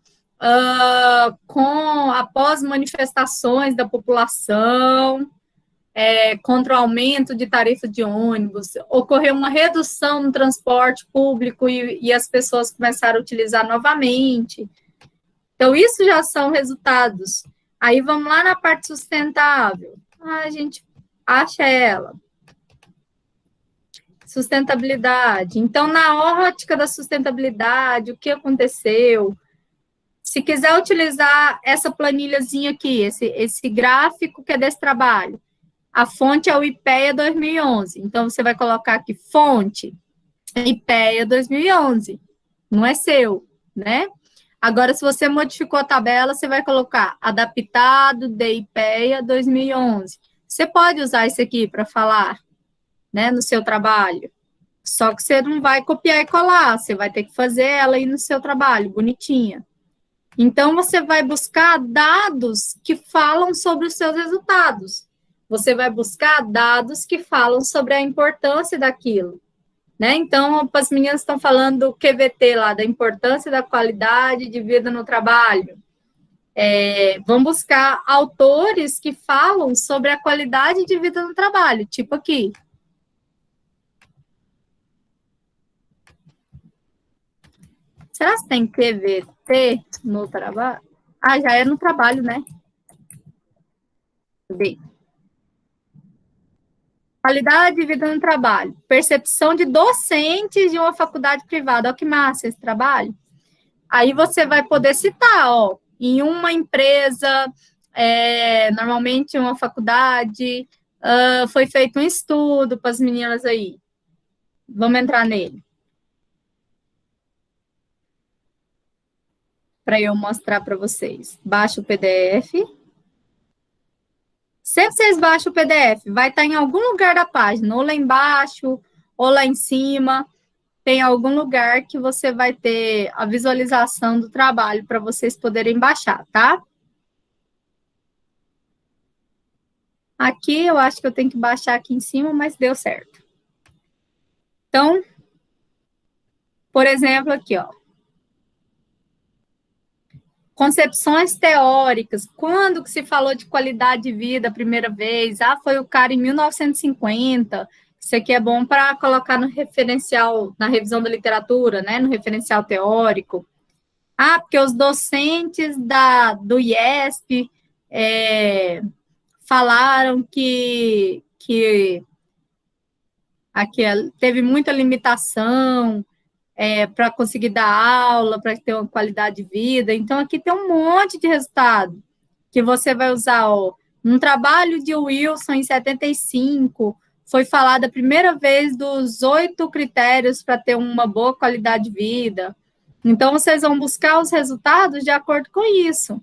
[SPEAKER 1] após manifestações da população contra o aumento de tarifa de ônibus, ocorreu uma redução no transporte público e as pessoas começaram a utilizar novamente. Então, isso já são resultados. Aí, vamos lá na parte sustentável. A gente acha ela. Sustentabilidade. Então, na ótica da sustentabilidade, o que aconteceu? Se quiser utilizar essa planilhazinha aqui, esse gráfico que é desse trabalho, a fonte é o IPEA 2011. Então, você vai colocar aqui, fonte, IPEA 2011. Não é seu, né? Agora, se você modificou a tabela, você vai colocar adaptado de IPEA 2011. Você pode usar isso aqui para falar, né, no seu trabalho. Só que você não vai copiar e colar, você vai ter que fazer ela aí no seu trabalho, bonitinha. Então, você vai buscar dados que falam sobre os seus resultados. Você vai buscar dados que falam sobre a importância daquilo. Né? Então, as meninas estão falando do QVT lá, da importância da qualidade de vida no trabalho. Vamos buscar autores que falam sobre a qualidade de vida no trabalho, tipo aqui. Será que tem QVT no trabalho? Ah, já é no trabalho, né? Bem. Qualidade de vida no trabalho. Percepção de docentes de uma faculdade privada. Olha que massa esse trabalho. Aí você vai poder citar, ó, em uma empresa, normalmente uma faculdade, foi feito um estudo para as meninas aí. Vamos entrar nele. Para eu mostrar para vocês. Baixa o PDF. Sempre vocês baixam o PDF, vai estar em algum lugar da página, ou lá embaixo, ou lá em cima, tem algum lugar que você vai ter a visualização do trabalho para vocês poderem baixar, tá? Aqui eu acho que eu tenho que baixar aqui em cima, mas deu certo. Então, por exemplo, aqui, ó. Concepções teóricas. Quando que se falou de qualidade de vida a primeira vez? Ah, foi o cara em 1950. Isso aqui é bom para colocar no referencial, na revisão da literatura, né? No referencial teórico. Ah, porque os docentes do IESP falaram que aqui teve muita limitação para conseguir dar aula, para ter uma qualidade de vida. Então, aqui tem um monte de resultado que você vai usar. Ó, num trabalho de Wilson, em 75, foi falado a primeira vez dos 8 critérios para ter uma boa qualidade de vida. Então, vocês vão buscar os resultados de acordo com isso.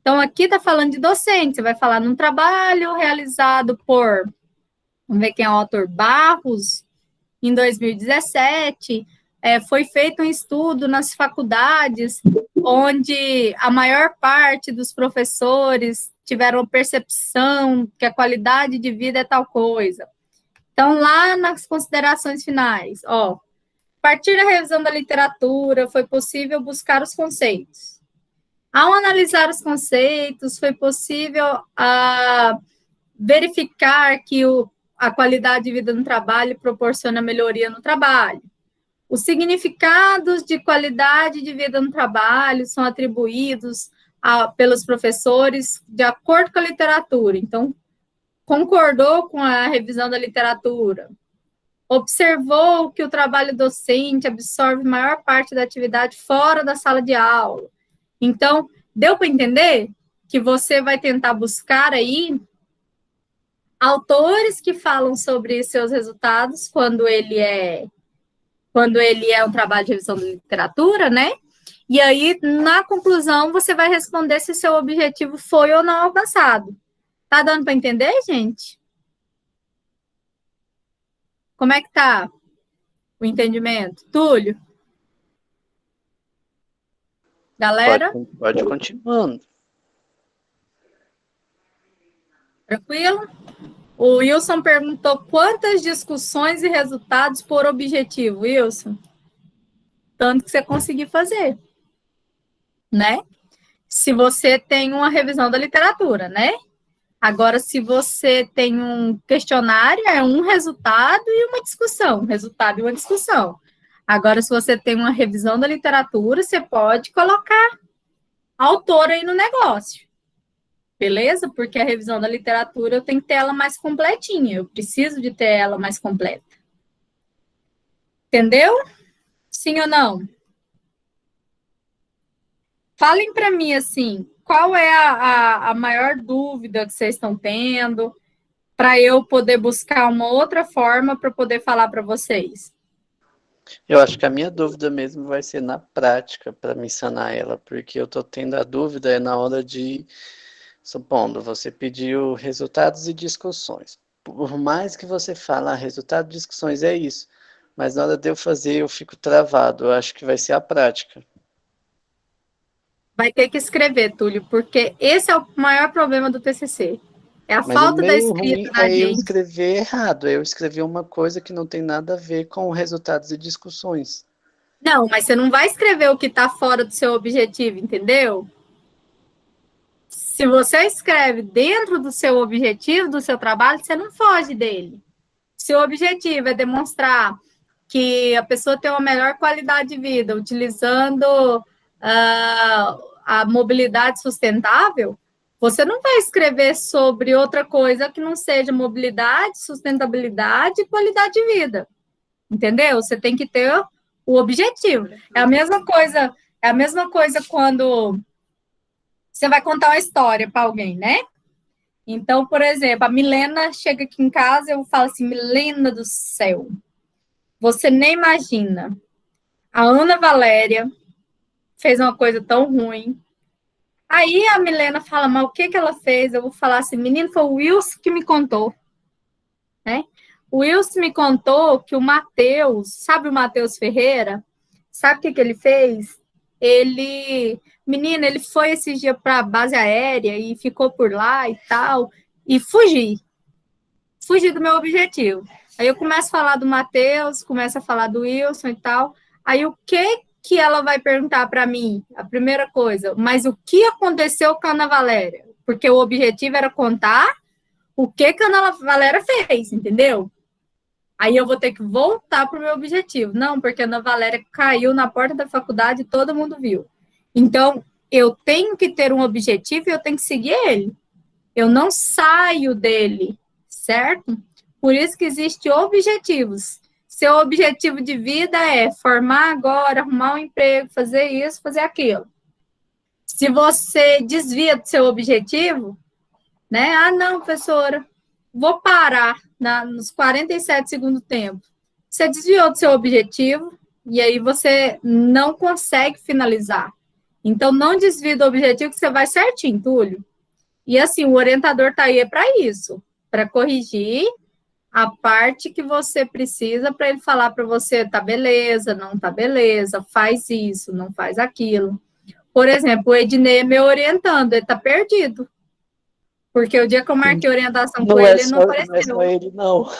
[SPEAKER 1] Então, aqui está falando de docente, você vai falar num trabalho realizado por, vamos ver quem é o autor, Barros, em 2017, foi feito um estudo nas faculdades, onde a maior parte dos professores tiveram percepção que a qualidade de vida é tal coisa. Então, lá nas considerações finais, ó, a partir da revisão da literatura, foi possível buscar os conceitos. Ao analisar os conceitos, foi possível verificar que a qualidade de vida no trabalho proporciona melhoria no trabalho. Os significados de qualidade de vida no trabalho são atribuídos pelos professores de acordo com a literatura. Então, concordou com a revisão da literatura. Observou que o trabalho docente absorve maior parte da atividade fora da sala de aula. Então, deu para entender que você vai tentar buscar aí autores que falam sobre seus resultados quando ele é um trabalho de revisão de literatura, né? E aí, na conclusão, você vai responder se seu objetivo foi ou não alcançado. Tá dando para entender, gente? Como é que tá o entendimento? Túlio? Galera?
[SPEAKER 2] Pode continuando.
[SPEAKER 1] Tranquilo? O Wilson perguntou quantas discussões e resultados por objetivo, Wilson? Tanto que você conseguir fazer, né? Se você tem uma revisão da literatura, né? Agora, se você tem um questionário, é um resultado e uma discussão. Resultado e uma discussão. Agora, se você tem uma revisão da literatura, você pode colocar autor aí no negócio. Beleza? Porque a revisão da literatura eu tenho que ter ela mais completinha. Eu preciso de ter ela mais completa. Entendeu? Sim ou não? Falem para mim, assim, qual é a maior dúvida que vocês estão tendo para eu poder buscar uma outra forma para poder falar para vocês?
[SPEAKER 2] Eu acho que a minha dúvida mesmo vai ser na prática, para me sanar ela, porque eu estou tendo a dúvida na hora de, supondo, você pediu resultados e discussões. Por mais que você fale, resultado de discussões é isso, mas na hora de eu fazer eu fico travado, eu acho que vai ser a prática.
[SPEAKER 1] Vai ter que escrever, Túlio, porque esse é o maior problema do TCC. É a falta da escrita da gente.
[SPEAKER 2] Eu escrever errado, eu escrevi uma coisa que não tem nada a ver com resultados e discussões.
[SPEAKER 1] Não, mas você não vai escrever o que está fora do seu objetivo, entendeu? Se você escreve dentro do seu objetivo, do seu trabalho, você não foge dele. Se o objetivo é demonstrar que a pessoa tem uma melhor qualidade de vida utilizando a mobilidade sustentável, você não vai escrever sobre outra coisa que não seja mobilidade, sustentabilidade e qualidade de vida. Entendeu? Você tem que ter o objetivo. É a mesma coisa quando você vai contar uma história para alguém, né? Então, por exemplo, a Milena chega aqui em casa e eu falo assim, Milena do céu, você nem imagina. A Ana Valéria fez uma coisa tão ruim. Aí a Milena fala, mas o que ela fez? Eu vou falar assim, menino, foi o Wilson que me contou. Né? O Wilson me contou que o Matheus, sabe o Matheus Ferreira? Sabe o que ele fez? Menina, ele foi esses dias para a base aérea e ficou por lá e tal, e fugi do meu objetivo. Aí eu começo a falar do Matheus, começo a falar do Wilson e tal, aí o que ela vai perguntar para mim? A primeira coisa, mas o que aconteceu com a Ana Valéria? Porque o objetivo era contar o que a Ana Valéria fez, entendeu? Aí eu vou ter que voltar para o meu objetivo. Não, porque a Ana Valéria caiu na porta da faculdade e todo mundo viu. Então, eu tenho que ter um objetivo e eu tenho que seguir ele. Eu não saio dele, certo? Por isso que existem objetivos. Seu objetivo de vida é formar agora, arrumar um emprego, fazer isso, fazer aquilo. Se você desvia do seu objetivo, né? Ah, não, professora, vou parar nos 47 segundos do tempo. Você desviou do seu objetivo e aí você não consegue finalizar. Então, não desvie do objetivo que você vai certinho, Túlio. E assim, o orientador está aí para isso, para corrigir a parte que você precisa para ele falar para você, tá beleza, não tá beleza, faz isso, não faz aquilo. Por exemplo, o Ednei é me orientando, ele tá perdido. Porque o dia que eu marquei orientação com ele, ele não apareceu.
[SPEAKER 2] Não é só ele, não.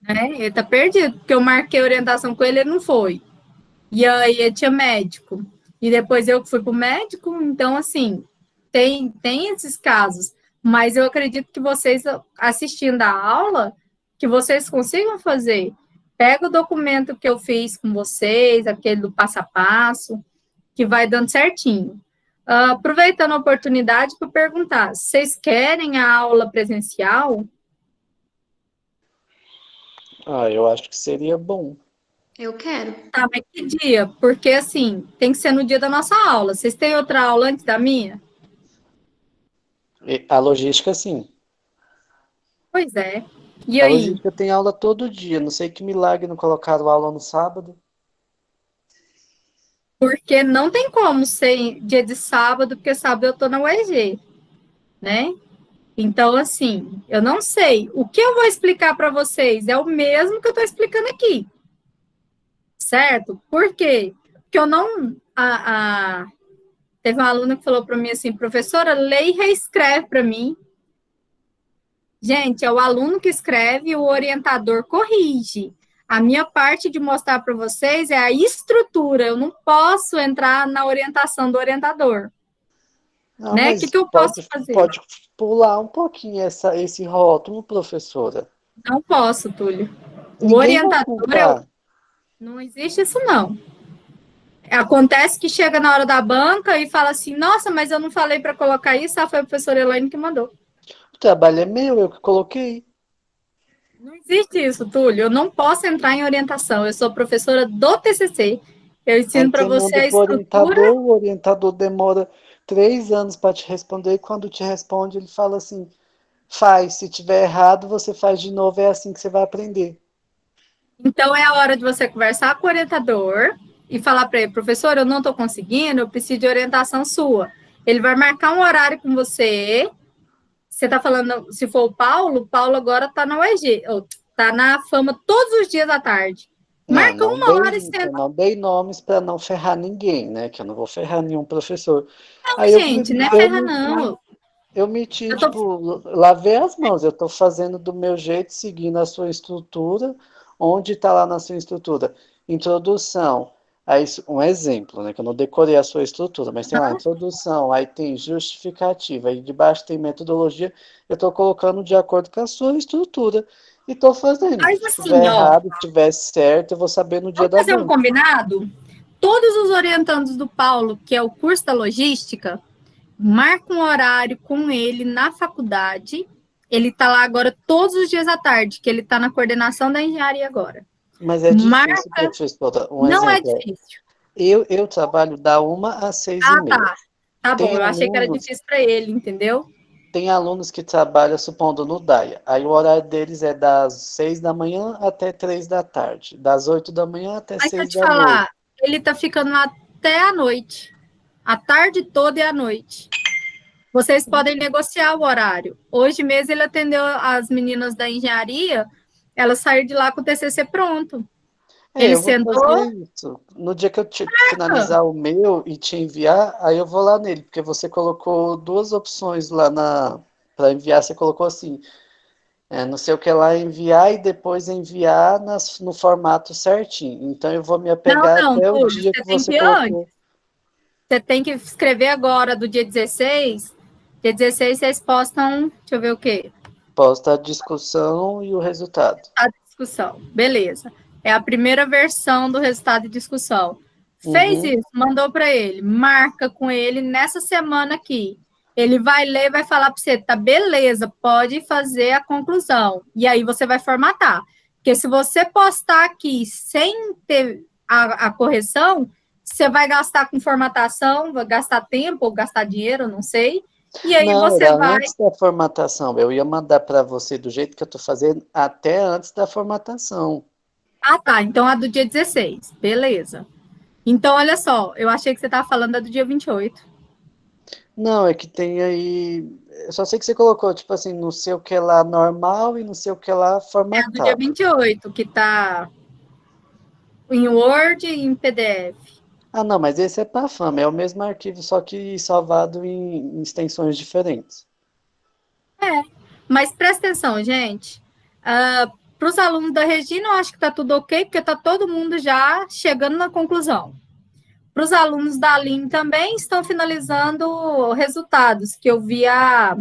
[SPEAKER 1] Ele tá perdido, porque eu marquei orientação com ele, ele não foi. E aí ele tinha médico. E depois eu fui pro médico, então, assim, tem esses casos. Mas eu acredito que vocês, assistindo a aula, que vocês consigam fazer. Pega o documento que eu fiz com vocês, aquele do passo a passo, que vai dando certinho. Aproveitando a oportunidade para perguntar, vocês querem a aula presencial?
[SPEAKER 2] Eu acho que seria bom.
[SPEAKER 3] Eu quero.
[SPEAKER 1] Tá, mas que dia? Porque, assim, tem que ser no dia da nossa aula. Vocês têm outra aula antes da minha?
[SPEAKER 2] A logística, sim.
[SPEAKER 1] Pois é. E
[SPEAKER 2] A
[SPEAKER 1] aí?
[SPEAKER 2] logística tem aula todo dia. Não sei que milagre não colocaram aula no sábado.
[SPEAKER 1] Porque não tem como ser dia de sábado, porque sábado eu tô na UEG, né? Então, assim, eu não sei. O que eu vou explicar para vocês é o mesmo que eu estou explicando aqui. Certo? Por quê? Porque eu não... Teve uma aluna que falou para mim assim, professora, lê e reescreve para mim. Gente, é o aluno que escreve e o orientador corrige. A minha parte de mostrar para vocês é a estrutura. Eu não posso entrar na orientação do orientador.
[SPEAKER 2] Não,
[SPEAKER 1] Né? O
[SPEAKER 2] mas
[SPEAKER 1] que eu posso fazer?
[SPEAKER 2] Pode pular um pouquinho esse rótulo, professora.
[SPEAKER 1] Não posso, Túlio. O
[SPEAKER 2] Ninguém vai
[SPEAKER 1] orientador...
[SPEAKER 2] culpar.
[SPEAKER 1] Não existe isso, não. Acontece que chega na hora da banca e fala assim, nossa, mas eu não falei para colocar isso, foi a professora Elaine que mandou.
[SPEAKER 2] O trabalho é meu, eu que coloquei.
[SPEAKER 1] Não existe isso, Túlio. Eu não posso entrar em orientação. Eu sou professora do TCC. Eu ensino para você a estrutura.
[SPEAKER 2] O orientador demora 3 anos para te responder, e quando te responde, ele fala assim, faz, se tiver errado, você faz de novo, é assim que você vai aprender.
[SPEAKER 1] Então, é a hora de você conversar com o orientador e falar para ele, professor, eu não estou conseguindo, eu preciso de orientação sua. Ele vai marcar um horário com você. Você está falando, se for o Paulo agora está na UEG, está na Fama todos os dias à tarde. Marca uma hora e senta.
[SPEAKER 2] Eu não dei nomes para não ferrar ninguém, né? Que eu não vou ferrar nenhum professor.
[SPEAKER 1] Não, aí gente, não é ferrar, não.
[SPEAKER 2] Eu meti, lavei as mãos. Eu estou fazendo do meu jeito, seguindo a sua estrutura. Onde está lá na sua estrutura? Introdução. Aí, um exemplo, né? Que eu não decorei a sua estrutura, mas tem lá introdução, aí tem justificativa, aí debaixo tem metodologia. Eu estou colocando de acordo com a sua estrutura. E tô fazendo.
[SPEAKER 1] Mas
[SPEAKER 2] Se
[SPEAKER 1] assim,
[SPEAKER 2] tiver
[SPEAKER 1] ó,
[SPEAKER 2] errado, se tiver certo, eu vou saber no dia
[SPEAKER 1] vamos
[SPEAKER 2] da
[SPEAKER 1] fazer um
[SPEAKER 2] dúvida.
[SPEAKER 1] combinado? Todos os orientandos do Paulo, que é o curso da logística, marca um horário com ele na faculdade. Ele está lá agora todos os dias à tarde, que ele está na coordenação da engenharia agora.
[SPEAKER 2] Mas é difícil,
[SPEAKER 1] Marca,
[SPEAKER 2] professora. Um
[SPEAKER 1] não é
[SPEAKER 2] exemplo é,
[SPEAKER 1] difícil.
[SPEAKER 2] eu trabalho da 1 às 6h30.
[SPEAKER 1] Tá. Tá bom,
[SPEAKER 2] Tem
[SPEAKER 1] eu achei que era
[SPEAKER 2] alunos,
[SPEAKER 1] difícil para ele, entendeu?
[SPEAKER 2] tem alunos que trabalham, supondo, no DAIA. Aí o horário deles é das 6 da manhã até 3 da tarde. Das 8 da manhã até
[SPEAKER 1] Mas se eu
[SPEAKER 2] seis
[SPEAKER 1] te
[SPEAKER 2] da noite.
[SPEAKER 1] falar, ele tá ficando lá até a noite. A tarde toda e a noite. Vocês podem negociar o horário. Hoje mesmo ele atendeu as meninas da engenharia, elas saíram de lá com o TCC pronto. Ele
[SPEAKER 2] Eu vou fazer
[SPEAKER 1] sentou,
[SPEAKER 2] isso. No dia que eu finalizar o meu e te enviar, aí eu vou lá nele, porque você colocou duas opções lá para enviar. Você colocou assim, não sei o que lá, enviar e depois enviar no formato certinho. Então eu vou me apegar
[SPEAKER 1] não,
[SPEAKER 2] até o
[SPEAKER 1] Túlio,
[SPEAKER 2] dia
[SPEAKER 1] você
[SPEAKER 2] que
[SPEAKER 1] tem
[SPEAKER 2] você
[SPEAKER 1] que ir antes.
[SPEAKER 2] colocou.
[SPEAKER 1] Você tem que escrever agora do dia 16. Dia 16 vocês postam, deixa eu ver o quê?
[SPEAKER 2] Posta a discussão e o resultado.
[SPEAKER 1] A discussão. Beleza. É a primeira versão do resultado de discussão. Fez
[SPEAKER 2] Uhum.
[SPEAKER 1] isso, mandou para ele, marca com ele nessa semana aqui. Ele vai ler, vai falar para você, tá beleza, pode fazer a conclusão. E aí você vai formatar. Porque se você postar aqui sem ter a correção, você vai gastar com formatação, vai gastar tempo ou gastar dinheiro, não sei. E aí
[SPEAKER 2] Não,
[SPEAKER 1] você
[SPEAKER 2] era
[SPEAKER 1] vai.
[SPEAKER 2] antes da formatação. Eu ia mandar para você do jeito que eu estou fazendo até antes da formatação.
[SPEAKER 1] Ah, tá. Então a do dia 16. Beleza. Então, olha só, eu achei que você estava falando da do dia 28.
[SPEAKER 2] Não, é que tem aí. Eu só sei que você colocou, tipo assim, não sei o que lá normal e não sei o que lá
[SPEAKER 1] É a do dia
[SPEAKER 2] formatado.
[SPEAKER 1] 28, que está em Word e em PDF.
[SPEAKER 2] Ah, não, mas esse é para fama, é o mesmo arquivo, só que salvado em extensões diferentes.
[SPEAKER 1] Mas presta atenção, gente. Para os alunos da Regina, eu acho que está tudo ok, porque está todo mundo já chegando na conclusão. Para os alunos da Aline também estão finalizando resultados, que eu vi a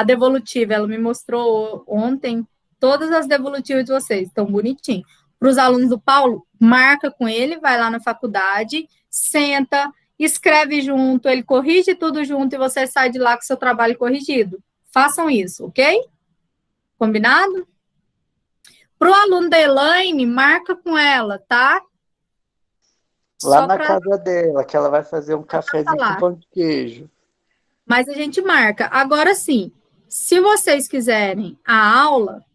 [SPEAKER 1] devolutiva, ela me mostrou ontem todas as devolutivas de vocês, estão bonitinho. Para os alunos do Paulo, marca com ele, vai lá na faculdade, senta, escreve junto, ele corrige tudo junto e você sai de lá com seu trabalho corrigido. Façam isso, ok? Combinado? Para o aluno da Elaine, marca com ela, tá?
[SPEAKER 2] Lá
[SPEAKER 1] Só
[SPEAKER 2] na
[SPEAKER 1] para
[SPEAKER 2] casa dela, que ela vai fazer um cafezinho com
[SPEAKER 1] falar.
[SPEAKER 2] pão de queijo.
[SPEAKER 1] Mas a gente marca. Agora sim, se vocês quiserem a aula,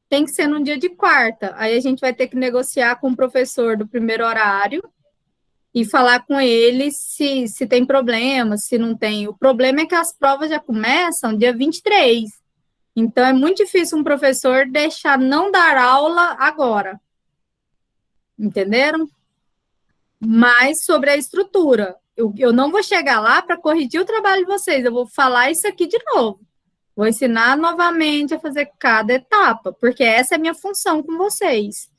[SPEAKER 1] tem que ser num dia de quarta. Aí a gente vai ter que negociar com o professor do primeiro horário e falar com ele se tem problema, se não tem. O problema é que as provas já começam dia 23. Então é muito difícil um professor deixar não dar aula agora. Entenderam? Mas sobre a estrutura. Eu não vou chegar lá para corrigir o trabalho de vocês, eu vou falar isso aqui de novo. Vou ensinar novamente a fazer cada etapa, porque essa é a minha função com vocês.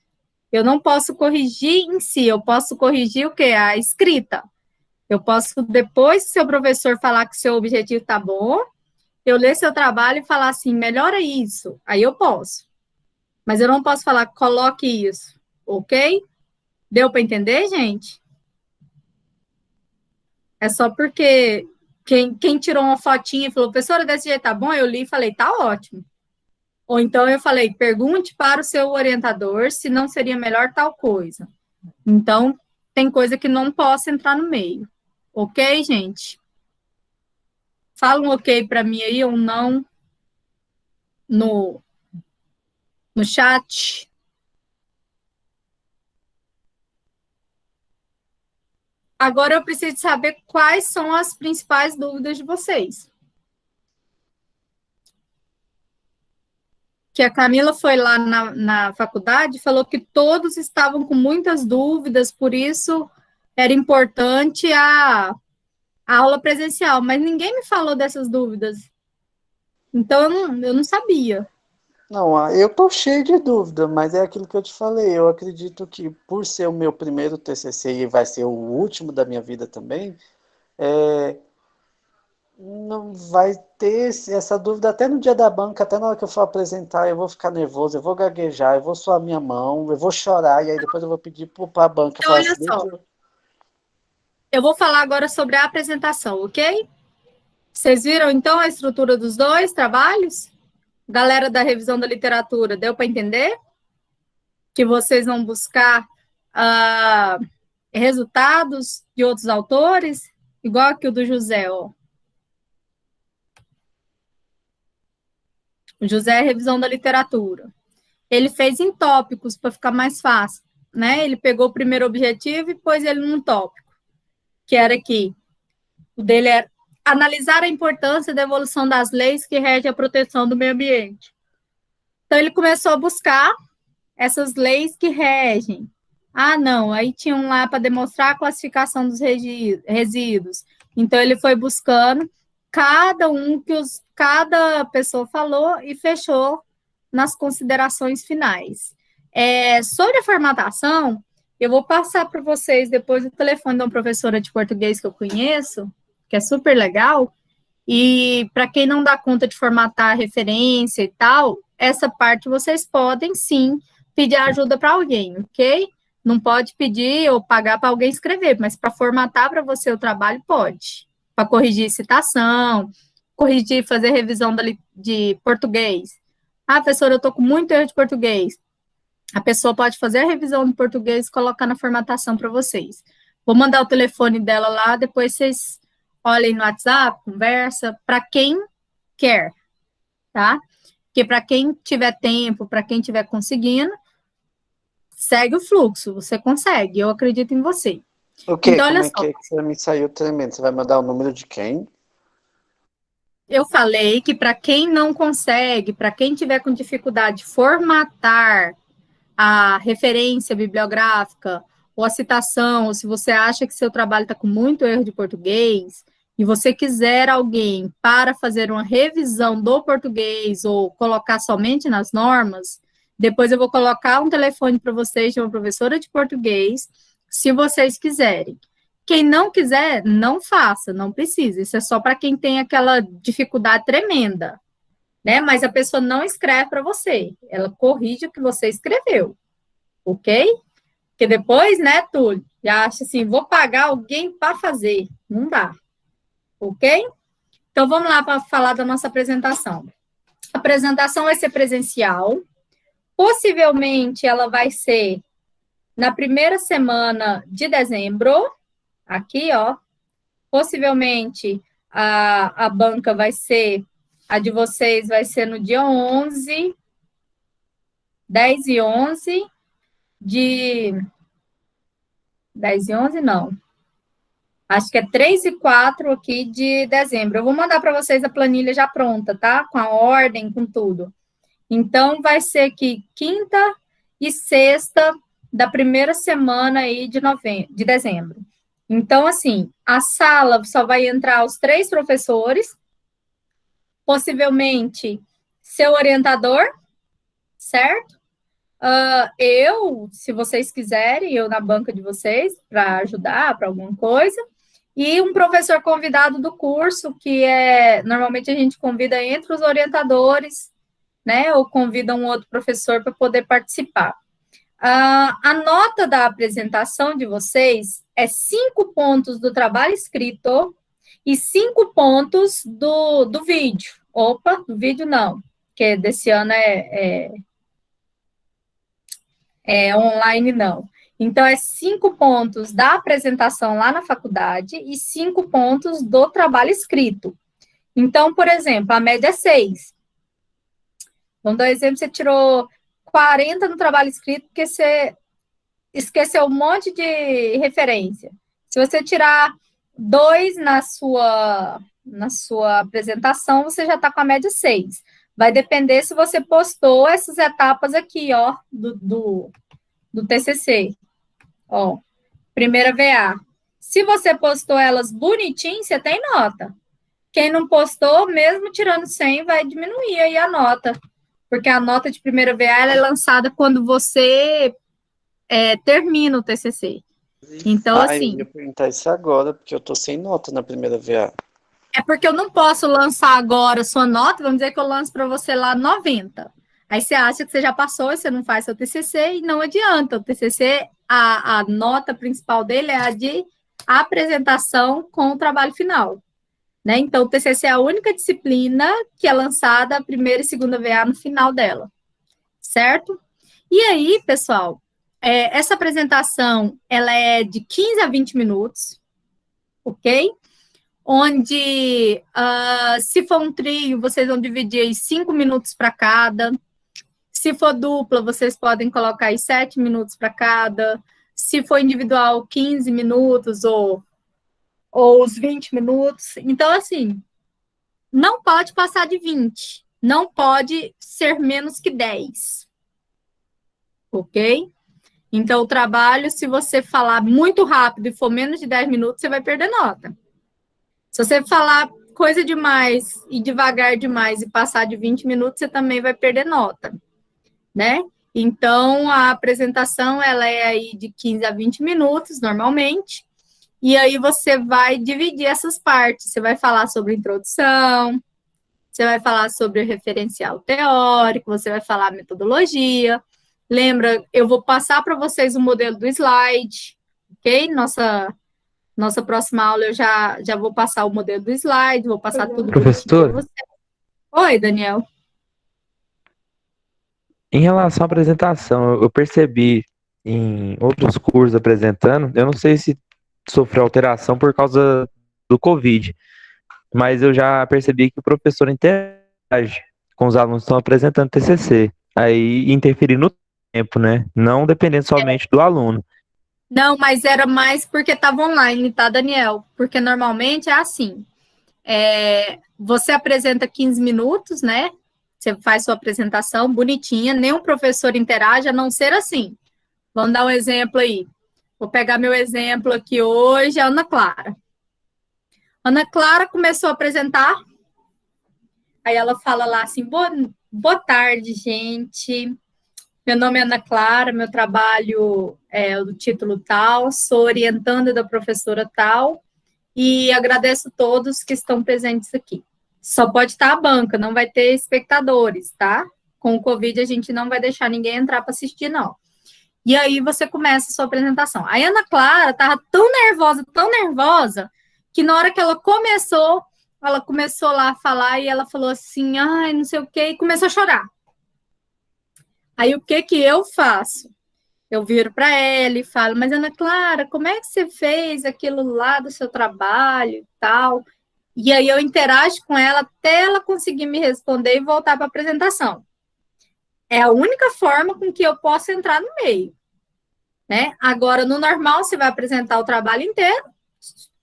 [SPEAKER 1] Eu não posso corrigir em si, eu posso corrigir o quê? A escrita. Eu posso, depois que seu professor falar que seu objetivo está bom, eu ler seu trabalho e falar assim, melhora isso. Aí eu posso. Mas eu não posso falar, coloque isso, ok? Deu para entender, gente? É só porque quem tirou uma fotinha e falou, professora, desse jeito tá bom? Eu li e falei, tá ótimo. Ou então eu falei, pergunte para o seu orientador se não seria melhor tal coisa. Então, tem coisa que não posso entrar no meio. Ok, gente? Fala um ok para mim aí ou não no, no chat. Agora eu preciso saber quais são as principais dúvidas de vocês. Que a Camila foi lá na faculdade e falou que todos estavam com muitas dúvidas, por isso era importante a aula presencial, mas ninguém me falou dessas dúvidas. Então eu não sabia.
[SPEAKER 2] Não, eu tô cheio de dúvida, mas é aquilo que eu te falei. Eu acredito que por ser o meu primeiro TCC e vai ser o último da minha vida também, é, Não vai ter essa dúvida até no dia da banca, até na hora que eu for apresentar, eu vou ficar nervoso, eu vou gaguejar, eu vou suar minha mão, eu vou chorar, e aí depois eu vou pedir para a banca
[SPEAKER 1] Então,
[SPEAKER 2] falar
[SPEAKER 1] olha
[SPEAKER 2] assim,
[SPEAKER 1] só, eu vou falar agora sobre a apresentação, ok? Vocês viram, então, a estrutura dos dois trabalhos? Galera da revisão da literatura, deu para entender? Que vocês vão buscar resultados de outros autores, igual que o do José, ó. O José é revisão da literatura. Ele fez em tópicos para ficar mais fácil, né? Ele pegou o primeiro objetivo e pôs ele num tópico, que era aqui. O dele era analisar a importância da evolução das leis que regem a proteção do meio ambiente. Então, ele começou a buscar essas leis que regem. Ah, não, aí tinha um lá para demonstrar a classificação dos resíduos. Então, ele foi buscando cada cada pessoa falou e fechou nas considerações finais. Sobre a formatação, eu vou passar para vocês depois o telefone de uma professora de português que eu conheço, que é super legal, e para quem não dá conta de formatar a referência e tal, essa parte vocês podem, sim, pedir ajuda para alguém, ok? Não pode pedir ou pagar para alguém escrever, mas para formatar para você o trabalho, pode. Para corrigir citação, corrigir, fazer revisão de português. Ah, professora, eu estou com muito erro de português. A pessoa pode fazer a revisão de português e colocar na formatação para vocês. Vou mandar o telefone dela lá, depois vocês olhem no WhatsApp, conversa, para quem quer, tá? Porque para quem tiver tempo, para quem tiver conseguindo, segue o fluxo, você consegue, eu acredito em você.
[SPEAKER 2] o quê?
[SPEAKER 1] Então,
[SPEAKER 2] Como
[SPEAKER 1] olha
[SPEAKER 2] é
[SPEAKER 1] só,
[SPEAKER 2] que você me saiu tremendo? Você vai mandar o número de quem?
[SPEAKER 1] eu falei que para quem não consegue, para quem tiver com dificuldade de formatar a referência bibliográfica ou a citação, ou se você acha que seu trabalho está com muito erro de português, e você quiser alguém para fazer uma revisão do português ou colocar somente nas normas, depois eu vou colocar um telefone para vocês de uma professora de português, se vocês quiserem. Quem não quiser, não faça, não precisa. Isso é só para quem tem aquela dificuldade tremenda, né? Mas a pessoa não escreve para você, ela corrige o que você escreveu, ok? Porque depois, né, Túlio, já acha assim, vou pagar alguém para fazer. Não dá, ok? Então, vamos lá para falar da nossa apresentação. A apresentação vai ser presencial, possivelmente ela vai ser na primeira semana de dezembro, aqui, ó, possivelmente a banca vai ser, a de vocês vai ser no dia 11, 10 e 11 de... 10 e 11, não. Acho que é 3 e 4 aqui de dezembro. Eu vou mandar para vocês a planilha já pronta, tá? Com a ordem, com tudo. Então, vai ser aqui quinta e sexta da primeira semana aí de dezembro. Então, assim, a sala só vai entrar os 3 professores, possivelmente seu orientador, certo? Eu, se vocês quiserem, eu na banca de vocês, para ajudar, para alguma coisa, e um professor convidado do curso, que normalmente a gente convida entre os orientadores, né, ou convida um outro professor para poder participar. A nota da apresentação de vocês é 5 pontos do trabalho escrito e 5 pontos do vídeo. Opa, do vídeo não, porque desse ano online não. Então, 5 pontos da apresentação lá na faculdade e 5 pontos do trabalho escrito. Então, por exemplo, a média é 6. Vamos dar um exemplo, você tirou 40 no trabalho escrito porque você esqueceu um monte de referência. Se você tirar 2 na sua apresentação, você já está com a média 6. Vai depender se você postou essas etapas aqui, ó, do TCC. Ó, primeira VA. Se você postou elas bonitinho, você tem nota. Quem não postou, mesmo tirando 100, vai diminuir aí a nota. Porque a nota de primeira VA ela é lançada quando você termina o TCC. Então, assim...
[SPEAKER 2] Eu ia perguntar isso agora, porque eu tô sem nota na primeira VA.
[SPEAKER 1] É porque eu não posso lançar agora sua nota, vamos dizer que eu lanço para você lá 90. Aí você acha que você já passou e você não faz seu TCC e não adianta. O TCC, a nota principal dele é a de apresentação com o trabalho final, né? Então, o TCC é a única disciplina que é lançada a primeira e segunda VA no final dela, certo? E aí, pessoal, essa apresentação, ela é de 15 a 20 minutos, ok? Onde, se for um trio, vocês vão dividir aí 5 minutos para cada. Se for dupla, vocês podem colocar aí 7 minutos para cada. Se for individual, 15 minutos ou os 20 minutos. Então, assim, não pode passar de 20. Não pode ser menos que 10. Ok? Então, o trabalho, se você falar muito rápido e for menos de 10 minutos, você vai perder nota. Se você falar coisa demais e devagar demais e passar de 20 minutos, você também vai perder nota, né? Então, a apresentação, ela é aí de 15 a 20 minutos, normalmente, e aí você vai dividir essas partes. Você vai falar sobre introdução, você vai falar sobre o referencial teórico, você vai falar metodologia. Lembra, eu vou passar para vocês o modelo do slide, ok? Nossa próxima aula eu já vou passar o modelo do slide, vou passar tudo para
[SPEAKER 5] Professor,
[SPEAKER 1] você. Oi, Daniel.
[SPEAKER 5] em relação à apresentação, eu percebi em outros cursos apresentando, eu não sei se sofreu alteração por causa do Covid, mas eu já percebi que o professor interage com os alunos que estão apresentando TCC, aí interferir no tempo, né? Não dependendo somente do aluno.
[SPEAKER 1] Não, mas era mais porque estava online, tá, Daniel? Porque normalmente é assim, você apresenta 15 minutos, né? Você faz sua apresentação bonitinha, nenhum professor interage, a não ser assim. Vamos dar um exemplo aí. Vou pegar meu exemplo aqui hoje, a Ana Clara. Ana Clara começou a apresentar, aí ela fala lá assim, boa tarde, gente. Meu nome é Ana Clara, meu trabalho é o título tal, sou orientanda da professora tal, e agradeço a todos que estão presentes aqui. Só pode estar a banca, não vai ter espectadores, tá? Com o Covid, a gente não vai deixar ninguém entrar para assistir, não. E aí você começa a sua apresentação. A Ana Clara estava tão nervosa, que na hora que ela começou lá a falar e ela falou assim, ai, não sei o quê, e começou a chorar. Aí o que eu faço? Eu viro para ela e falo, mas Ana Clara, como é que você fez aquilo lá do seu trabalho e tal? E aí eu interajo com ela até ela conseguir me responder e voltar para a apresentação. É a única forma com que eu posso entrar no meio, né? Agora, no normal, você vai apresentar o trabalho inteiro,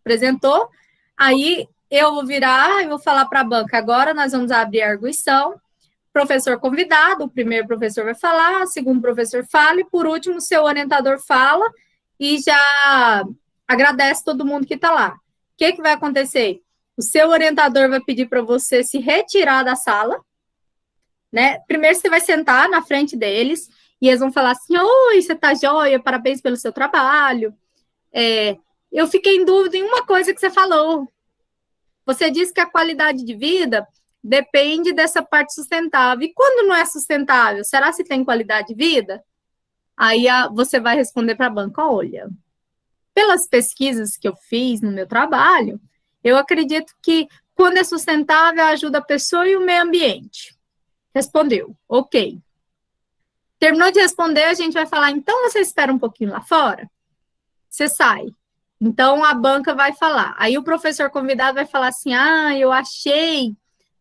[SPEAKER 1] apresentou, aí eu vou virar e vou falar para a banca, agora nós vamos abrir a arguição, professor convidado, o primeiro professor vai falar, o segundo professor fala, e por último, o seu orientador fala e já agradece todo mundo que está lá. O que vai acontecer? O seu orientador vai pedir para você se retirar da sala, né? Primeiro você vai sentar na frente deles e eles vão falar assim, oi, você tá joia, parabéns pelo seu trabalho. Eu fiquei em dúvida em uma coisa que você falou. Você disse que a qualidade de vida depende dessa parte sustentável. E quando não é sustentável, será que tem qualidade de vida? Aí você vai responder para a banca, olha, pelas pesquisas que eu fiz no meu trabalho, eu acredito que quando é sustentável, ajuda a pessoa e o meio ambiente. Respondeu, ok. Terminou de responder, a gente vai falar, então você espera um pouquinho lá fora? Você sai. Então, a banca vai falar. Aí o professor convidado vai falar assim, eu achei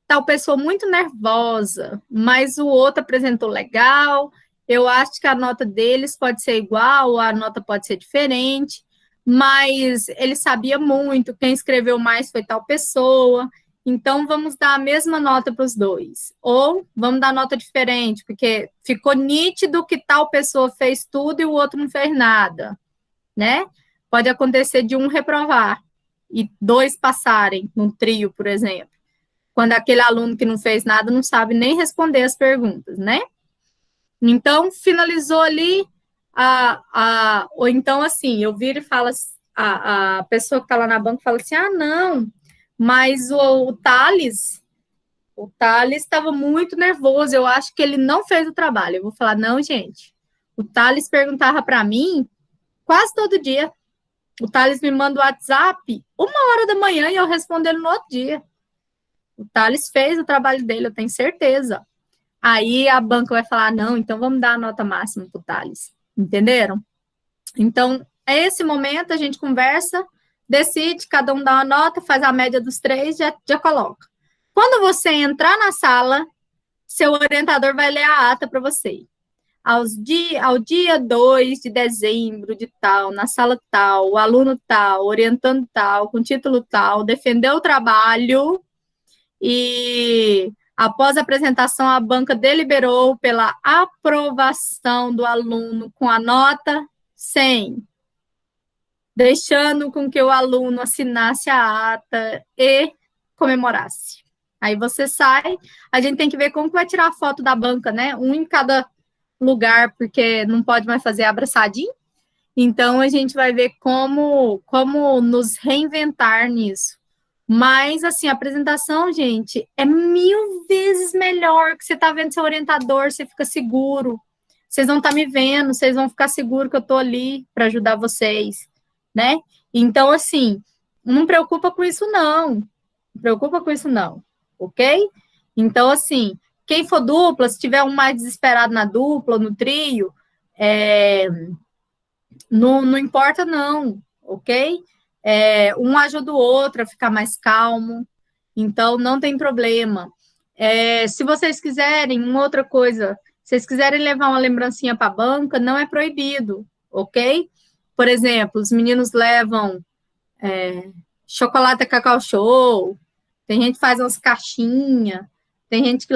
[SPEAKER 1] tal pessoa muito nervosa, mas o outro apresentou legal, eu acho que a nota deles pode ser igual, a nota pode ser diferente, mas ele sabia muito, quem escreveu mais foi tal pessoa, então vamos dar a mesma nota para os dois, ou vamos dar nota diferente, porque ficou nítido que tal pessoa fez tudo e o outro não fez nada, né? Pode acontecer de um reprovar e dois passarem num trio, por exemplo, quando aquele aluno que não fez nada não sabe nem responder as perguntas, né? Então, finalizou ali, ou então, assim, eu viro e falo, a pessoa que está lá na banca fala assim, não, Mas o Thales estava muito nervoso. Eu acho que ele não fez o trabalho. Eu vou falar, não, gente. O Thales perguntava para mim quase todo dia. O Thales me manda o WhatsApp 1h da manhã e eu respondo ele no outro dia. O Thales fez o trabalho dele, eu tenho certeza. Aí a banca vai falar, não, então vamos dar a nota máxima para o Thales. Entenderam? Então, é esse momento, a gente conversa, decide, cada um dá uma nota, faz a média dos 3, já coloca. Quando você entrar na sala, seu orientador vai ler a ata para você. Ao dia 2 de dezembro de tal, na sala tal, o aluno tal, orientando tal, com título tal, defendeu o trabalho e, após a apresentação, a banca deliberou pela aprovação do aluno com a nota 100, deixando com que o aluno assinasse a ata e comemorasse. Aí você sai, a gente tem que ver como que vai tirar a foto da banca, né? Um em cada lugar, porque não pode mais fazer abraçadinho. Então, a gente vai ver como nos reinventar nisso. Mas, assim, a apresentação, gente, é 1000 vezes melhor que você tá vendo seu orientador, você fica seguro. Vocês vão estar me vendo, vocês vão ficar seguros que eu tô ali para ajudar vocês, né? Então, assim, não preocupa com isso, não. Não preocupa com isso, não. Ok? Então, assim, quem for dupla, se tiver um mais desesperado na dupla, no trio, não importa não, ok? Um ajuda o outro a ficar mais calmo, então não tem problema. Se vocês quiserem, uma outra coisa, se vocês quiserem levar uma lembrancinha para a banca, não é proibido, ok? Por exemplo, os meninos levam chocolate Cacau Show, tem gente que faz umas caixinhas, tem gente que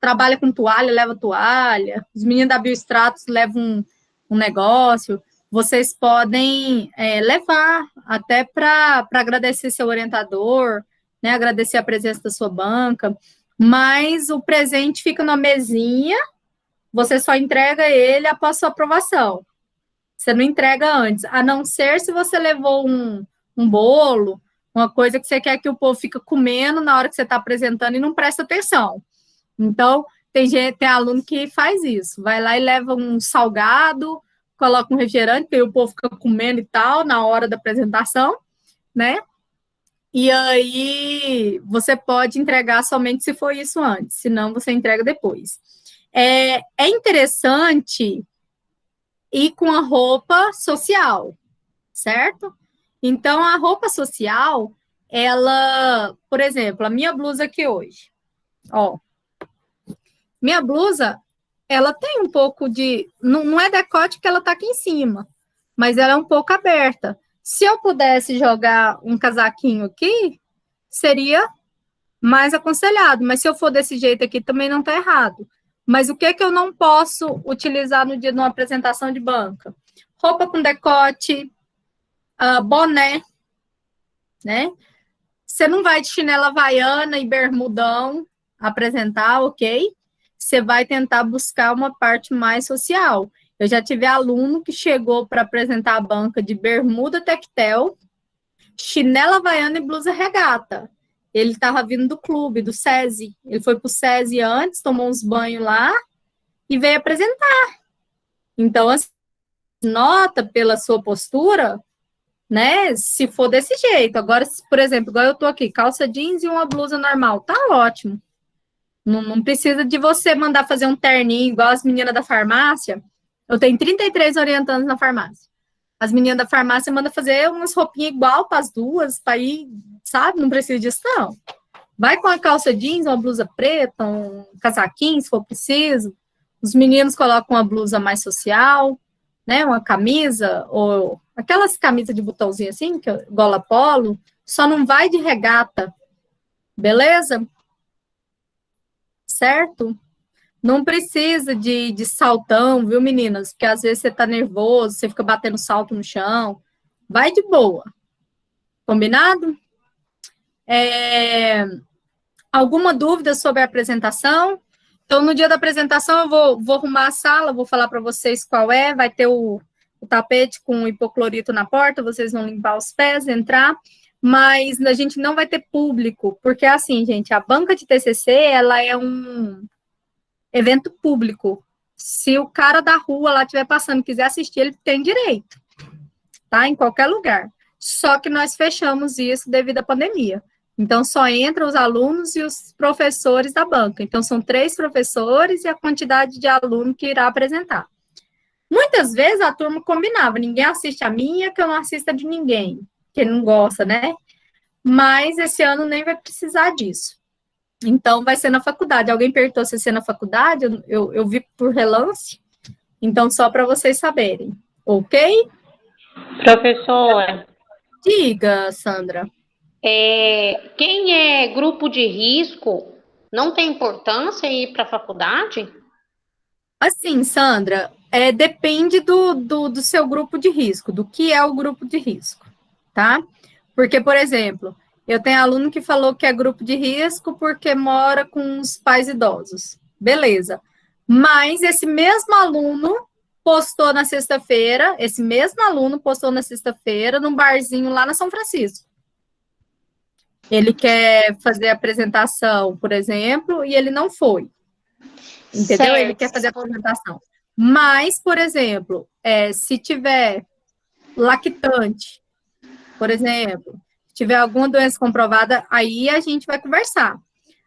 [SPEAKER 1] trabalha com toalha, leva toalha, os meninos da Biostratos levam um negócio, vocês podem levar até para agradecer seu orientador, né, agradecer a presença da sua banca, mas o presente fica na mesinha, você só entrega ele após sua aprovação. Você não entrega antes, a não ser se você levou um bolo, uma coisa que você quer que o povo fique comendo na hora que você está apresentando e não presta atenção. Então, tem aluno que faz isso, vai lá e leva um salgado, coloca um refrigerante, porque o povo fica comendo e tal, na hora da apresentação, né? E aí, você pode entregar somente se for isso antes, senão você entrega depois. É interessante ir com a roupa social, certo? Então, a roupa social, ela, por exemplo, a minha blusa aqui hoje, ó, minha blusa, ela tem um pouco de, não é decote porque ela tá aqui em cima, mas ela é um pouco aberta. Se eu pudesse jogar um casaquinho aqui, seria mais aconselhado, mas se eu for desse jeito aqui, também não tá errado. Mas o que eu não posso utilizar no dia de uma apresentação de banca? Roupa com decote, boné, né? Você não vai de chinela havaiana e bermudão apresentar, ok? Você vai tentar buscar uma parte mais social. Eu já tive aluno que chegou para apresentar a banca de bermuda tectel, chinela havaiana e blusa regata. Ele estava vindo do clube, do SESI. Ele foi para o SESI antes, tomou uns banhos lá e veio apresentar. Então, assim, nota pela sua postura, né? Se for desse jeito. Agora, por exemplo, igual eu tô aqui, calça jeans e uma blusa normal, tá ótimo. Não precisa de você mandar fazer um terninho igual as meninas da farmácia. Eu tenho 33 orientandos na farmácia. As meninas da farmácia mandam fazer umas roupinhas igual para as duas, para ir, sabe? Não precisa disso, não. Vai com a calça jeans, uma blusa preta, um casaquinho, se for preciso. Os meninos colocam uma blusa mais social, né? Uma camisa, ou aquelas camisas de botãozinho assim, que é gola polo, só não vai de regata, beleza? Certo? Não precisa de saltão, viu, meninas? Porque às vezes você tá nervoso, você fica batendo salto no chão. Vai de boa. Combinado? Alguma dúvida sobre a apresentação? Então, no dia da apresentação, eu vou arrumar a sala, vou falar para vocês qual é. Vai ter o tapete com hipoclorito na porta, vocês vão limpar os pés, entrar. mas a gente não vai ter público, porque assim, gente, a banca de TCC, ela é um evento público. Se o cara da rua lá estiver passando, quiser assistir, ele tem direito, tá? Em qualquer lugar. Só que nós fechamos isso devido à pandemia. Então, só entram os alunos e os professores da banca. Então, são 3 professores e a quantidade de aluno que irá apresentar. Muitas vezes a turma combinava, ninguém assiste a minha, que eu não assista de ninguém, que não gosta, né? Mas esse ano nem vai precisar disso. Então, vai ser na faculdade. Alguém perguntou se ia ser na faculdade, eu vi por relance. Então, só para vocês saberem, ok?
[SPEAKER 6] Professora,
[SPEAKER 1] Diga, Sandra.
[SPEAKER 6] quem é grupo de risco não tem importância ir para a faculdade?
[SPEAKER 1] Assim, Sandra, depende do seu grupo de risco, do que é o grupo de risco, tá? Porque, por exemplo, eu tenho aluno que falou que é grupo de risco porque mora com os pais idosos. Beleza. Mas esse mesmo aluno postou na sexta-feira, num barzinho lá na São Francisco. Ele quer fazer a apresentação, por exemplo, e ele não foi. Entendeu?
[SPEAKER 6] Certo.
[SPEAKER 1] Ele quer fazer a apresentação. Mas, por exemplo, se tiver lactante, por exemplo, se tiver alguma doença comprovada, aí a gente vai conversar.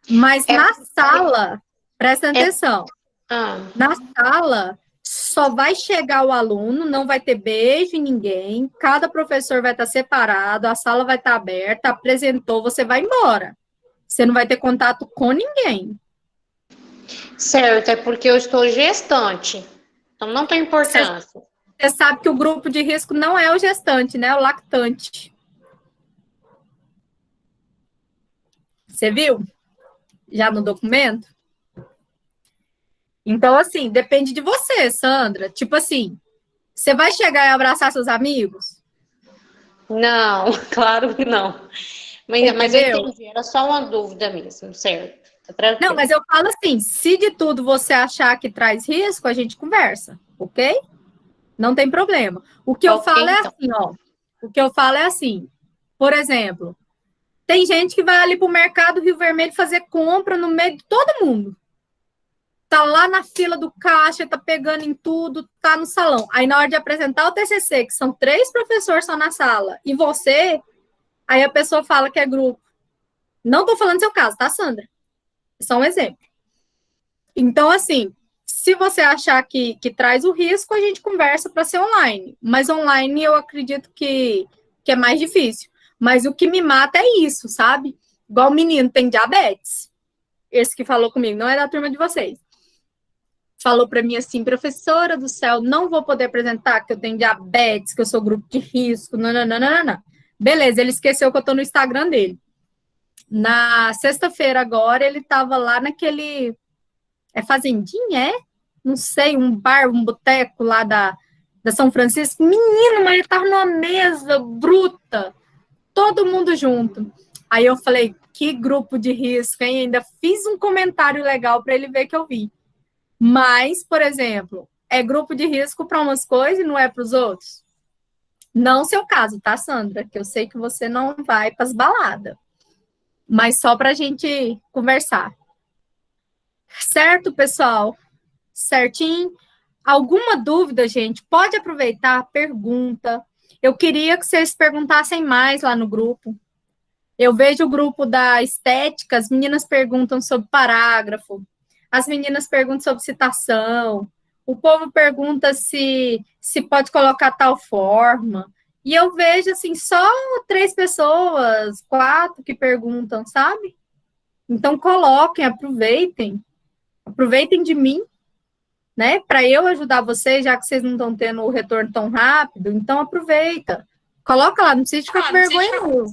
[SPEAKER 1] Mas na sala, presta atenção, na sala só vai chegar o aluno, não vai ter beijo em ninguém, cada professor vai estar separado, a sala vai estar aberta, apresentou, você vai embora. Você não vai ter contato com ninguém.
[SPEAKER 6] Certo, é porque eu estou gestante, então não tem importância.
[SPEAKER 1] Você sabe que o grupo de risco não é o gestante, né? É o lactante. Você viu? Já no documento? Então, assim, depende de você, Sandra. Tipo assim, você vai chegar e abraçar seus amigos?
[SPEAKER 6] Não, claro que não. Mas eu entendi, era só uma dúvida mesmo, certo? Tá tranquilo.
[SPEAKER 1] Não, mas eu falo assim, se de tudo você achar que traz risco, a gente conversa, ok? Não tem problema. O que eu falo é assim, ó. O que eu falo é assim, por exemplo, tem gente que vai ali pro mercado Rio Vermelho fazer compra no meio de todo mundo. Tá lá na fila do caixa, tá pegando em tudo, tá no salão. Aí na hora de apresentar o TCC, que são 3 professores só na sala, e você, aí a pessoa fala que é grupo. Não tô falando do seu caso, tá, Sandra? É só um exemplo. Então, assim, se você achar que traz o risco, a gente conversa para ser online. Mas online eu acredito que é mais difícil. Mas o que me mata é isso, sabe? Igual o menino tem diabetes. Esse que falou comigo, não é da turma de vocês. Falou para mim assim, professora do céu, não vou poder apresentar que eu tenho diabetes, que eu sou grupo de risco, não. Beleza, ele esqueceu que eu tô no Instagram dele. Na sexta-feira agora, ele tava lá naquele... Fazendinha, é? Não sei, um bar, um boteco lá da São Francisco. Menino, mas ele tava numa mesa bruta, todo mundo junto. Aí eu falei, que grupo de risco, hein? Ainda fiz um comentário legal para ele ver que eu vi. Mas, por exemplo, é grupo de risco para umas coisas e não é para os outros? Não o seu caso, tá, Sandra? Que eu sei que você não vai para as baladas. Mas só para a gente conversar. Certo, pessoal? Certinho? Alguma dúvida, gente? Pode aproveitar, pergunta. Eu queria que vocês perguntassem mais lá no grupo. Eu vejo o grupo da estética, as meninas perguntam sobre parágrafo, as meninas perguntam sobre citação, o povo pergunta se pode colocar tal forma. E eu vejo, assim, só 3 pessoas, 4 que perguntam, sabe? Então, coloquem, aproveitem de mim, né? Para eu ajudar vocês, já que vocês não estão tendo o retorno tão rápido, então aproveita. Coloca lá, não precisa ficar com vergonha, não.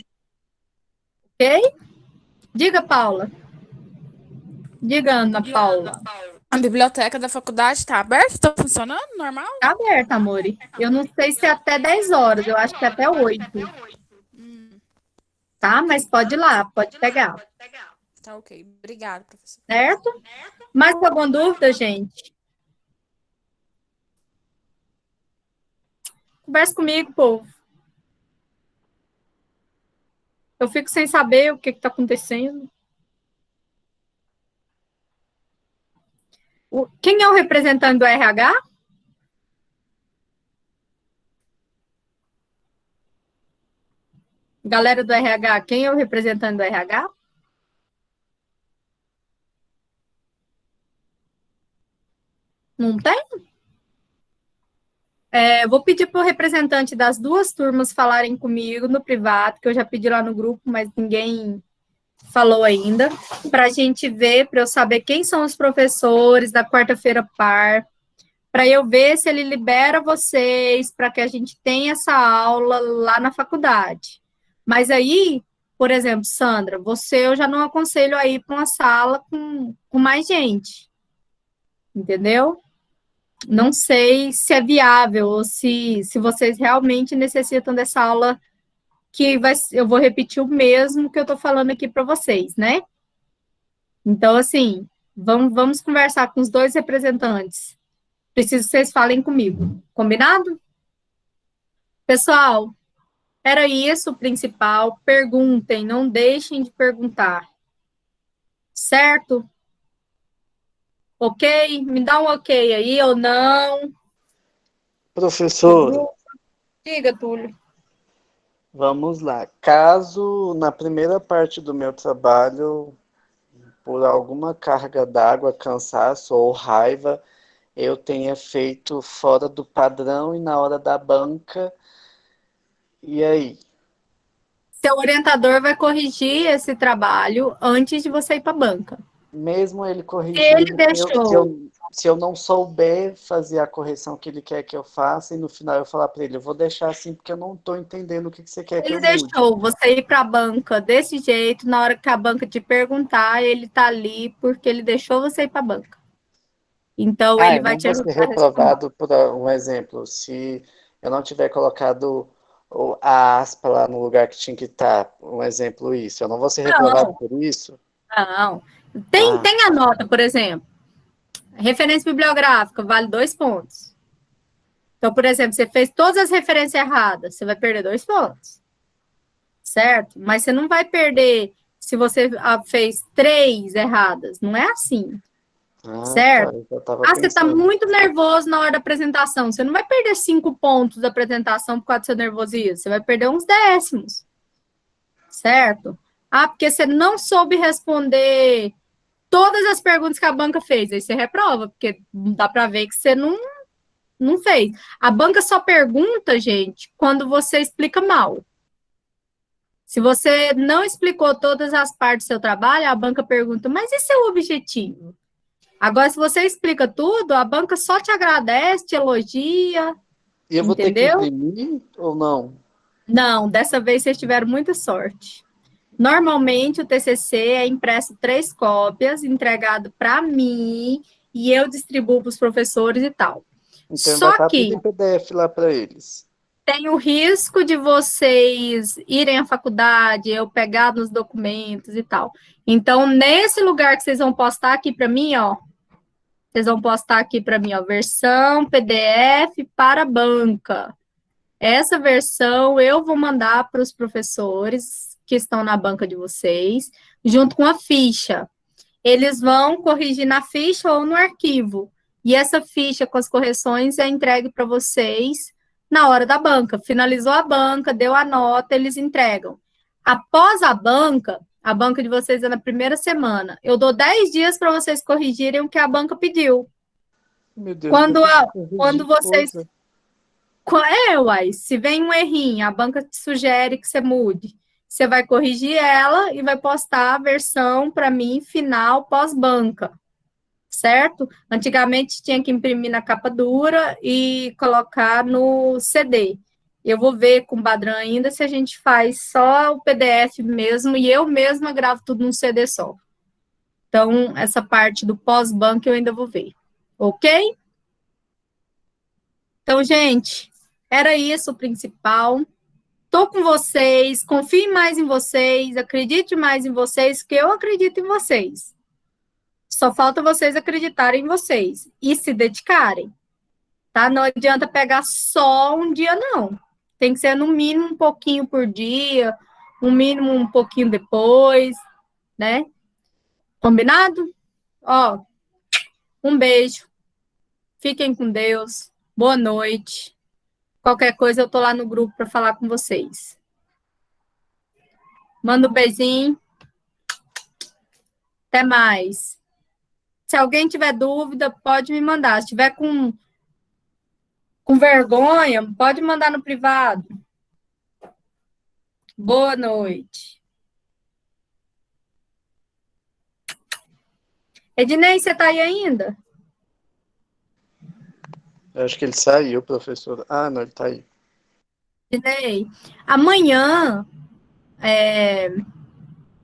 [SPEAKER 1] Ok? Diga, Paula. Diga, Ana Paula.
[SPEAKER 7] A biblioteca da faculdade está aberta? Está funcionando normal?
[SPEAKER 1] Tá aberta, amore. Eu não sei se é até 10 horas, eu acho que é até 8. Tá? Mas pode ir lá, pode pegar.
[SPEAKER 7] Tá ok. Obrigada, professor.
[SPEAKER 1] Certo? Mais alguma dúvida, gente? Conversa comigo, povo. Eu fico sem saber o que está acontecendo. Quem é o representante do RH? Galera do RH, quem é o representante do RH? Não tem? Vou pedir para o representante das duas turmas falarem comigo no privado, que eu já pedi lá no grupo, mas ninguém falou ainda, para a gente ver, para eu saber quem são os professores da quarta-feira par, para eu ver se ele libera vocês, para que a gente tenha essa aula lá na faculdade. Mas aí, por exemplo, Sandra, você eu já não aconselho a ir para uma sala com mais gente, entendeu? Não sei se é viável ou se vocês realmente necessitam dessa aula eu vou repetir o mesmo que eu estou falando aqui para vocês, né? Então, assim, vamos conversar com os dois representantes. Preciso que vocês falem comigo. Combinado? Pessoal, era isso o principal. Perguntem, não deixem de perguntar. Certo? Ok? Me dá um ok aí ou não.
[SPEAKER 2] Professor,
[SPEAKER 1] Diga, Túlio.
[SPEAKER 2] vamos lá. Caso na primeira parte do meu trabalho, por alguma carga d'água, cansaço ou raiva, eu tenha feito fora do padrão e na hora da banca, e aí?
[SPEAKER 1] Seu orientador vai corrigir esse trabalho antes de você ir para a banca.
[SPEAKER 2] Mesmo ele
[SPEAKER 1] Ele
[SPEAKER 2] corrigindo,
[SPEAKER 1] deixou.
[SPEAKER 2] se eu não souber fazer a correção que ele quer que eu faça, e no final eu falar para ele, eu vou deixar assim porque eu não estou entendendo o que você quer que
[SPEAKER 1] Ele
[SPEAKER 2] eu mude.
[SPEAKER 1] deixou você ir para a banca desse jeito, na hora que a banca te perguntar, ele está ali porque ele deixou você ir para a banca. Então, ele
[SPEAKER 2] Eu
[SPEAKER 1] vai
[SPEAKER 2] não
[SPEAKER 1] te
[SPEAKER 2] vou ser
[SPEAKER 1] ajudar a responder.
[SPEAKER 2] reprovado por um exemplo. Se eu não tiver colocado a aspa lá no lugar que tinha que estar, um exemplo isso. Eu não vou ser reprovado
[SPEAKER 1] Não,
[SPEAKER 2] por isso?
[SPEAKER 1] não.
[SPEAKER 2] Ah,
[SPEAKER 1] Tem a nota, por exemplo. Referência bibliográfica vale 2 pontos. Então, por exemplo, você fez todas as referências erradas, você vai perder 2 pontos. Certo? Mas você não vai perder se você fez 3 erradas. Não é assim. Certo?
[SPEAKER 2] tá. Eu estava
[SPEAKER 1] Você está
[SPEAKER 2] pensando.
[SPEAKER 1] muito nervoso na hora da apresentação. Você não vai perder 5 pontos da apresentação por causa do seu nervosismo. Você vai perder uns décimos. Certo? Porque você não soube responder todas as perguntas que a banca fez. Aí você reprova, porque dá para ver que você não fez. A banca só pergunta, gente, quando você explica mal. Se você não explicou todas as partes do seu trabalho, a banca pergunta, mas e seu objetivo? Agora, se você explica tudo, a banca só te agradece, te elogia,
[SPEAKER 2] E eu vou ter que
[SPEAKER 1] entendeu?
[SPEAKER 2] imprimir ou não?
[SPEAKER 1] Não, dessa vez vocês tiveram muita sorte. Normalmente, o TCC é impresso 3 cópias, entregado para mim, e eu distribuo para os professores e tal.
[SPEAKER 2] Então vai
[SPEAKER 1] Só
[SPEAKER 2] estar tudo
[SPEAKER 1] que
[SPEAKER 2] em PDF lá para eles.
[SPEAKER 1] tem o risco de vocês irem à faculdade, eu pegar nos documentos e tal. Então, nesse lugar que vocês vão postar aqui para mim, ó, vocês vão postar aqui para mim, ó, versão PDF para banca. Essa versão eu vou mandar para os professores que estão na banca de vocês, junto com a ficha. Eles vão corrigir na ficha ou no arquivo. E essa ficha com as correções é entregue para vocês na hora da banca. Finalizou a banca, deu a nota, eles entregam. Após a banca de vocês é na primeira semana. Eu dou 10 dias para vocês corrigirem o que a banca pediu.
[SPEAKER 2] Meu Deus,
[SPEAKER 1] Quando vocês... Uai, se vem um errinho, a banca te sugere que você mude. Você vai corrigir ela e vai postar a versão para mim final pós-banca, certo? Antigamente tinha que imprimir na capa dura e colocar no CD. Eu vou ver com o Badran ainda se a gente faz só o PDF mesmo e eu mesma gravo tudo num CD só. Então, essa parte do pós-banca eu ainda vou ver. Ok? Então, gente, era isso o principal. Estou com vocês, confie mais em vocês, acredite mais em vocês, que eu acredito em vocês. Só falta vocês acreditarem em vocês e se dedicarem, tá? Não adianta pegar só um dia, não. Tem que ser no mínimo um pouquinho por dia, um mínimo um pouquinho depois, né? Combinado? Ó, um beijo. Fiquem com Deus. Boa noite. Qualquer coisa eu tô lá no grupo para falar com vocês. Manda um beijinho. Até mais. Se alguém tiver dúvida, pode me mandar. Se tiver com vergonha, pode mandar no privado. Boa noite. Ednei, você tá aí ainda?
[SPEAKER 2] Eu acho que ele saiu, professor. Ah, não, ele tá aí.
[SPEAKER 1] Ednei, amanhã,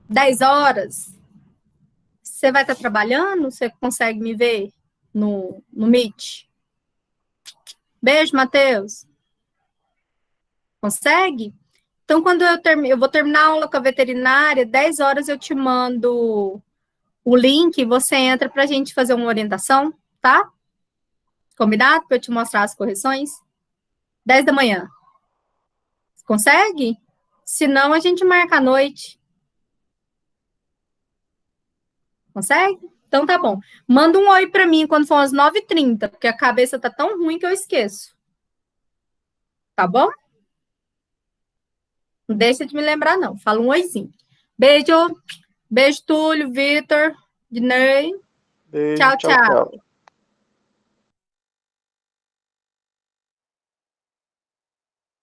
[SPEAKER 1] 10 horas, você vai estar trabalhando? Você consegue me ver no Meet? Beijo, Matheus. Consegue? Então, quando eu vou terminar a aula com a veterinária, 10 horas eu te mando o link, você entra para a gente fazer uma orientação, tá? Combinado? Para eu te mostrar as correções? 10 da manhã. Consegue? Se não, a gente marca à noite. Consegue? Então tá bom. Manda um oi para mim quando for às 9h30, porque a cabeça tá tão ruim que eu esqueço. Tá bom? Não deixa de me lembrar, não. Fala um oizinho. Beijo. Beijo, Túlio, Vitor, Dinei.
[SPEAKER 2] Beijo,
[SPEAKER 1] Tchau,
[SPEAKER 2] tchau,
[SPEAKER 1] tchau.
[SPEAKER 2] tchau.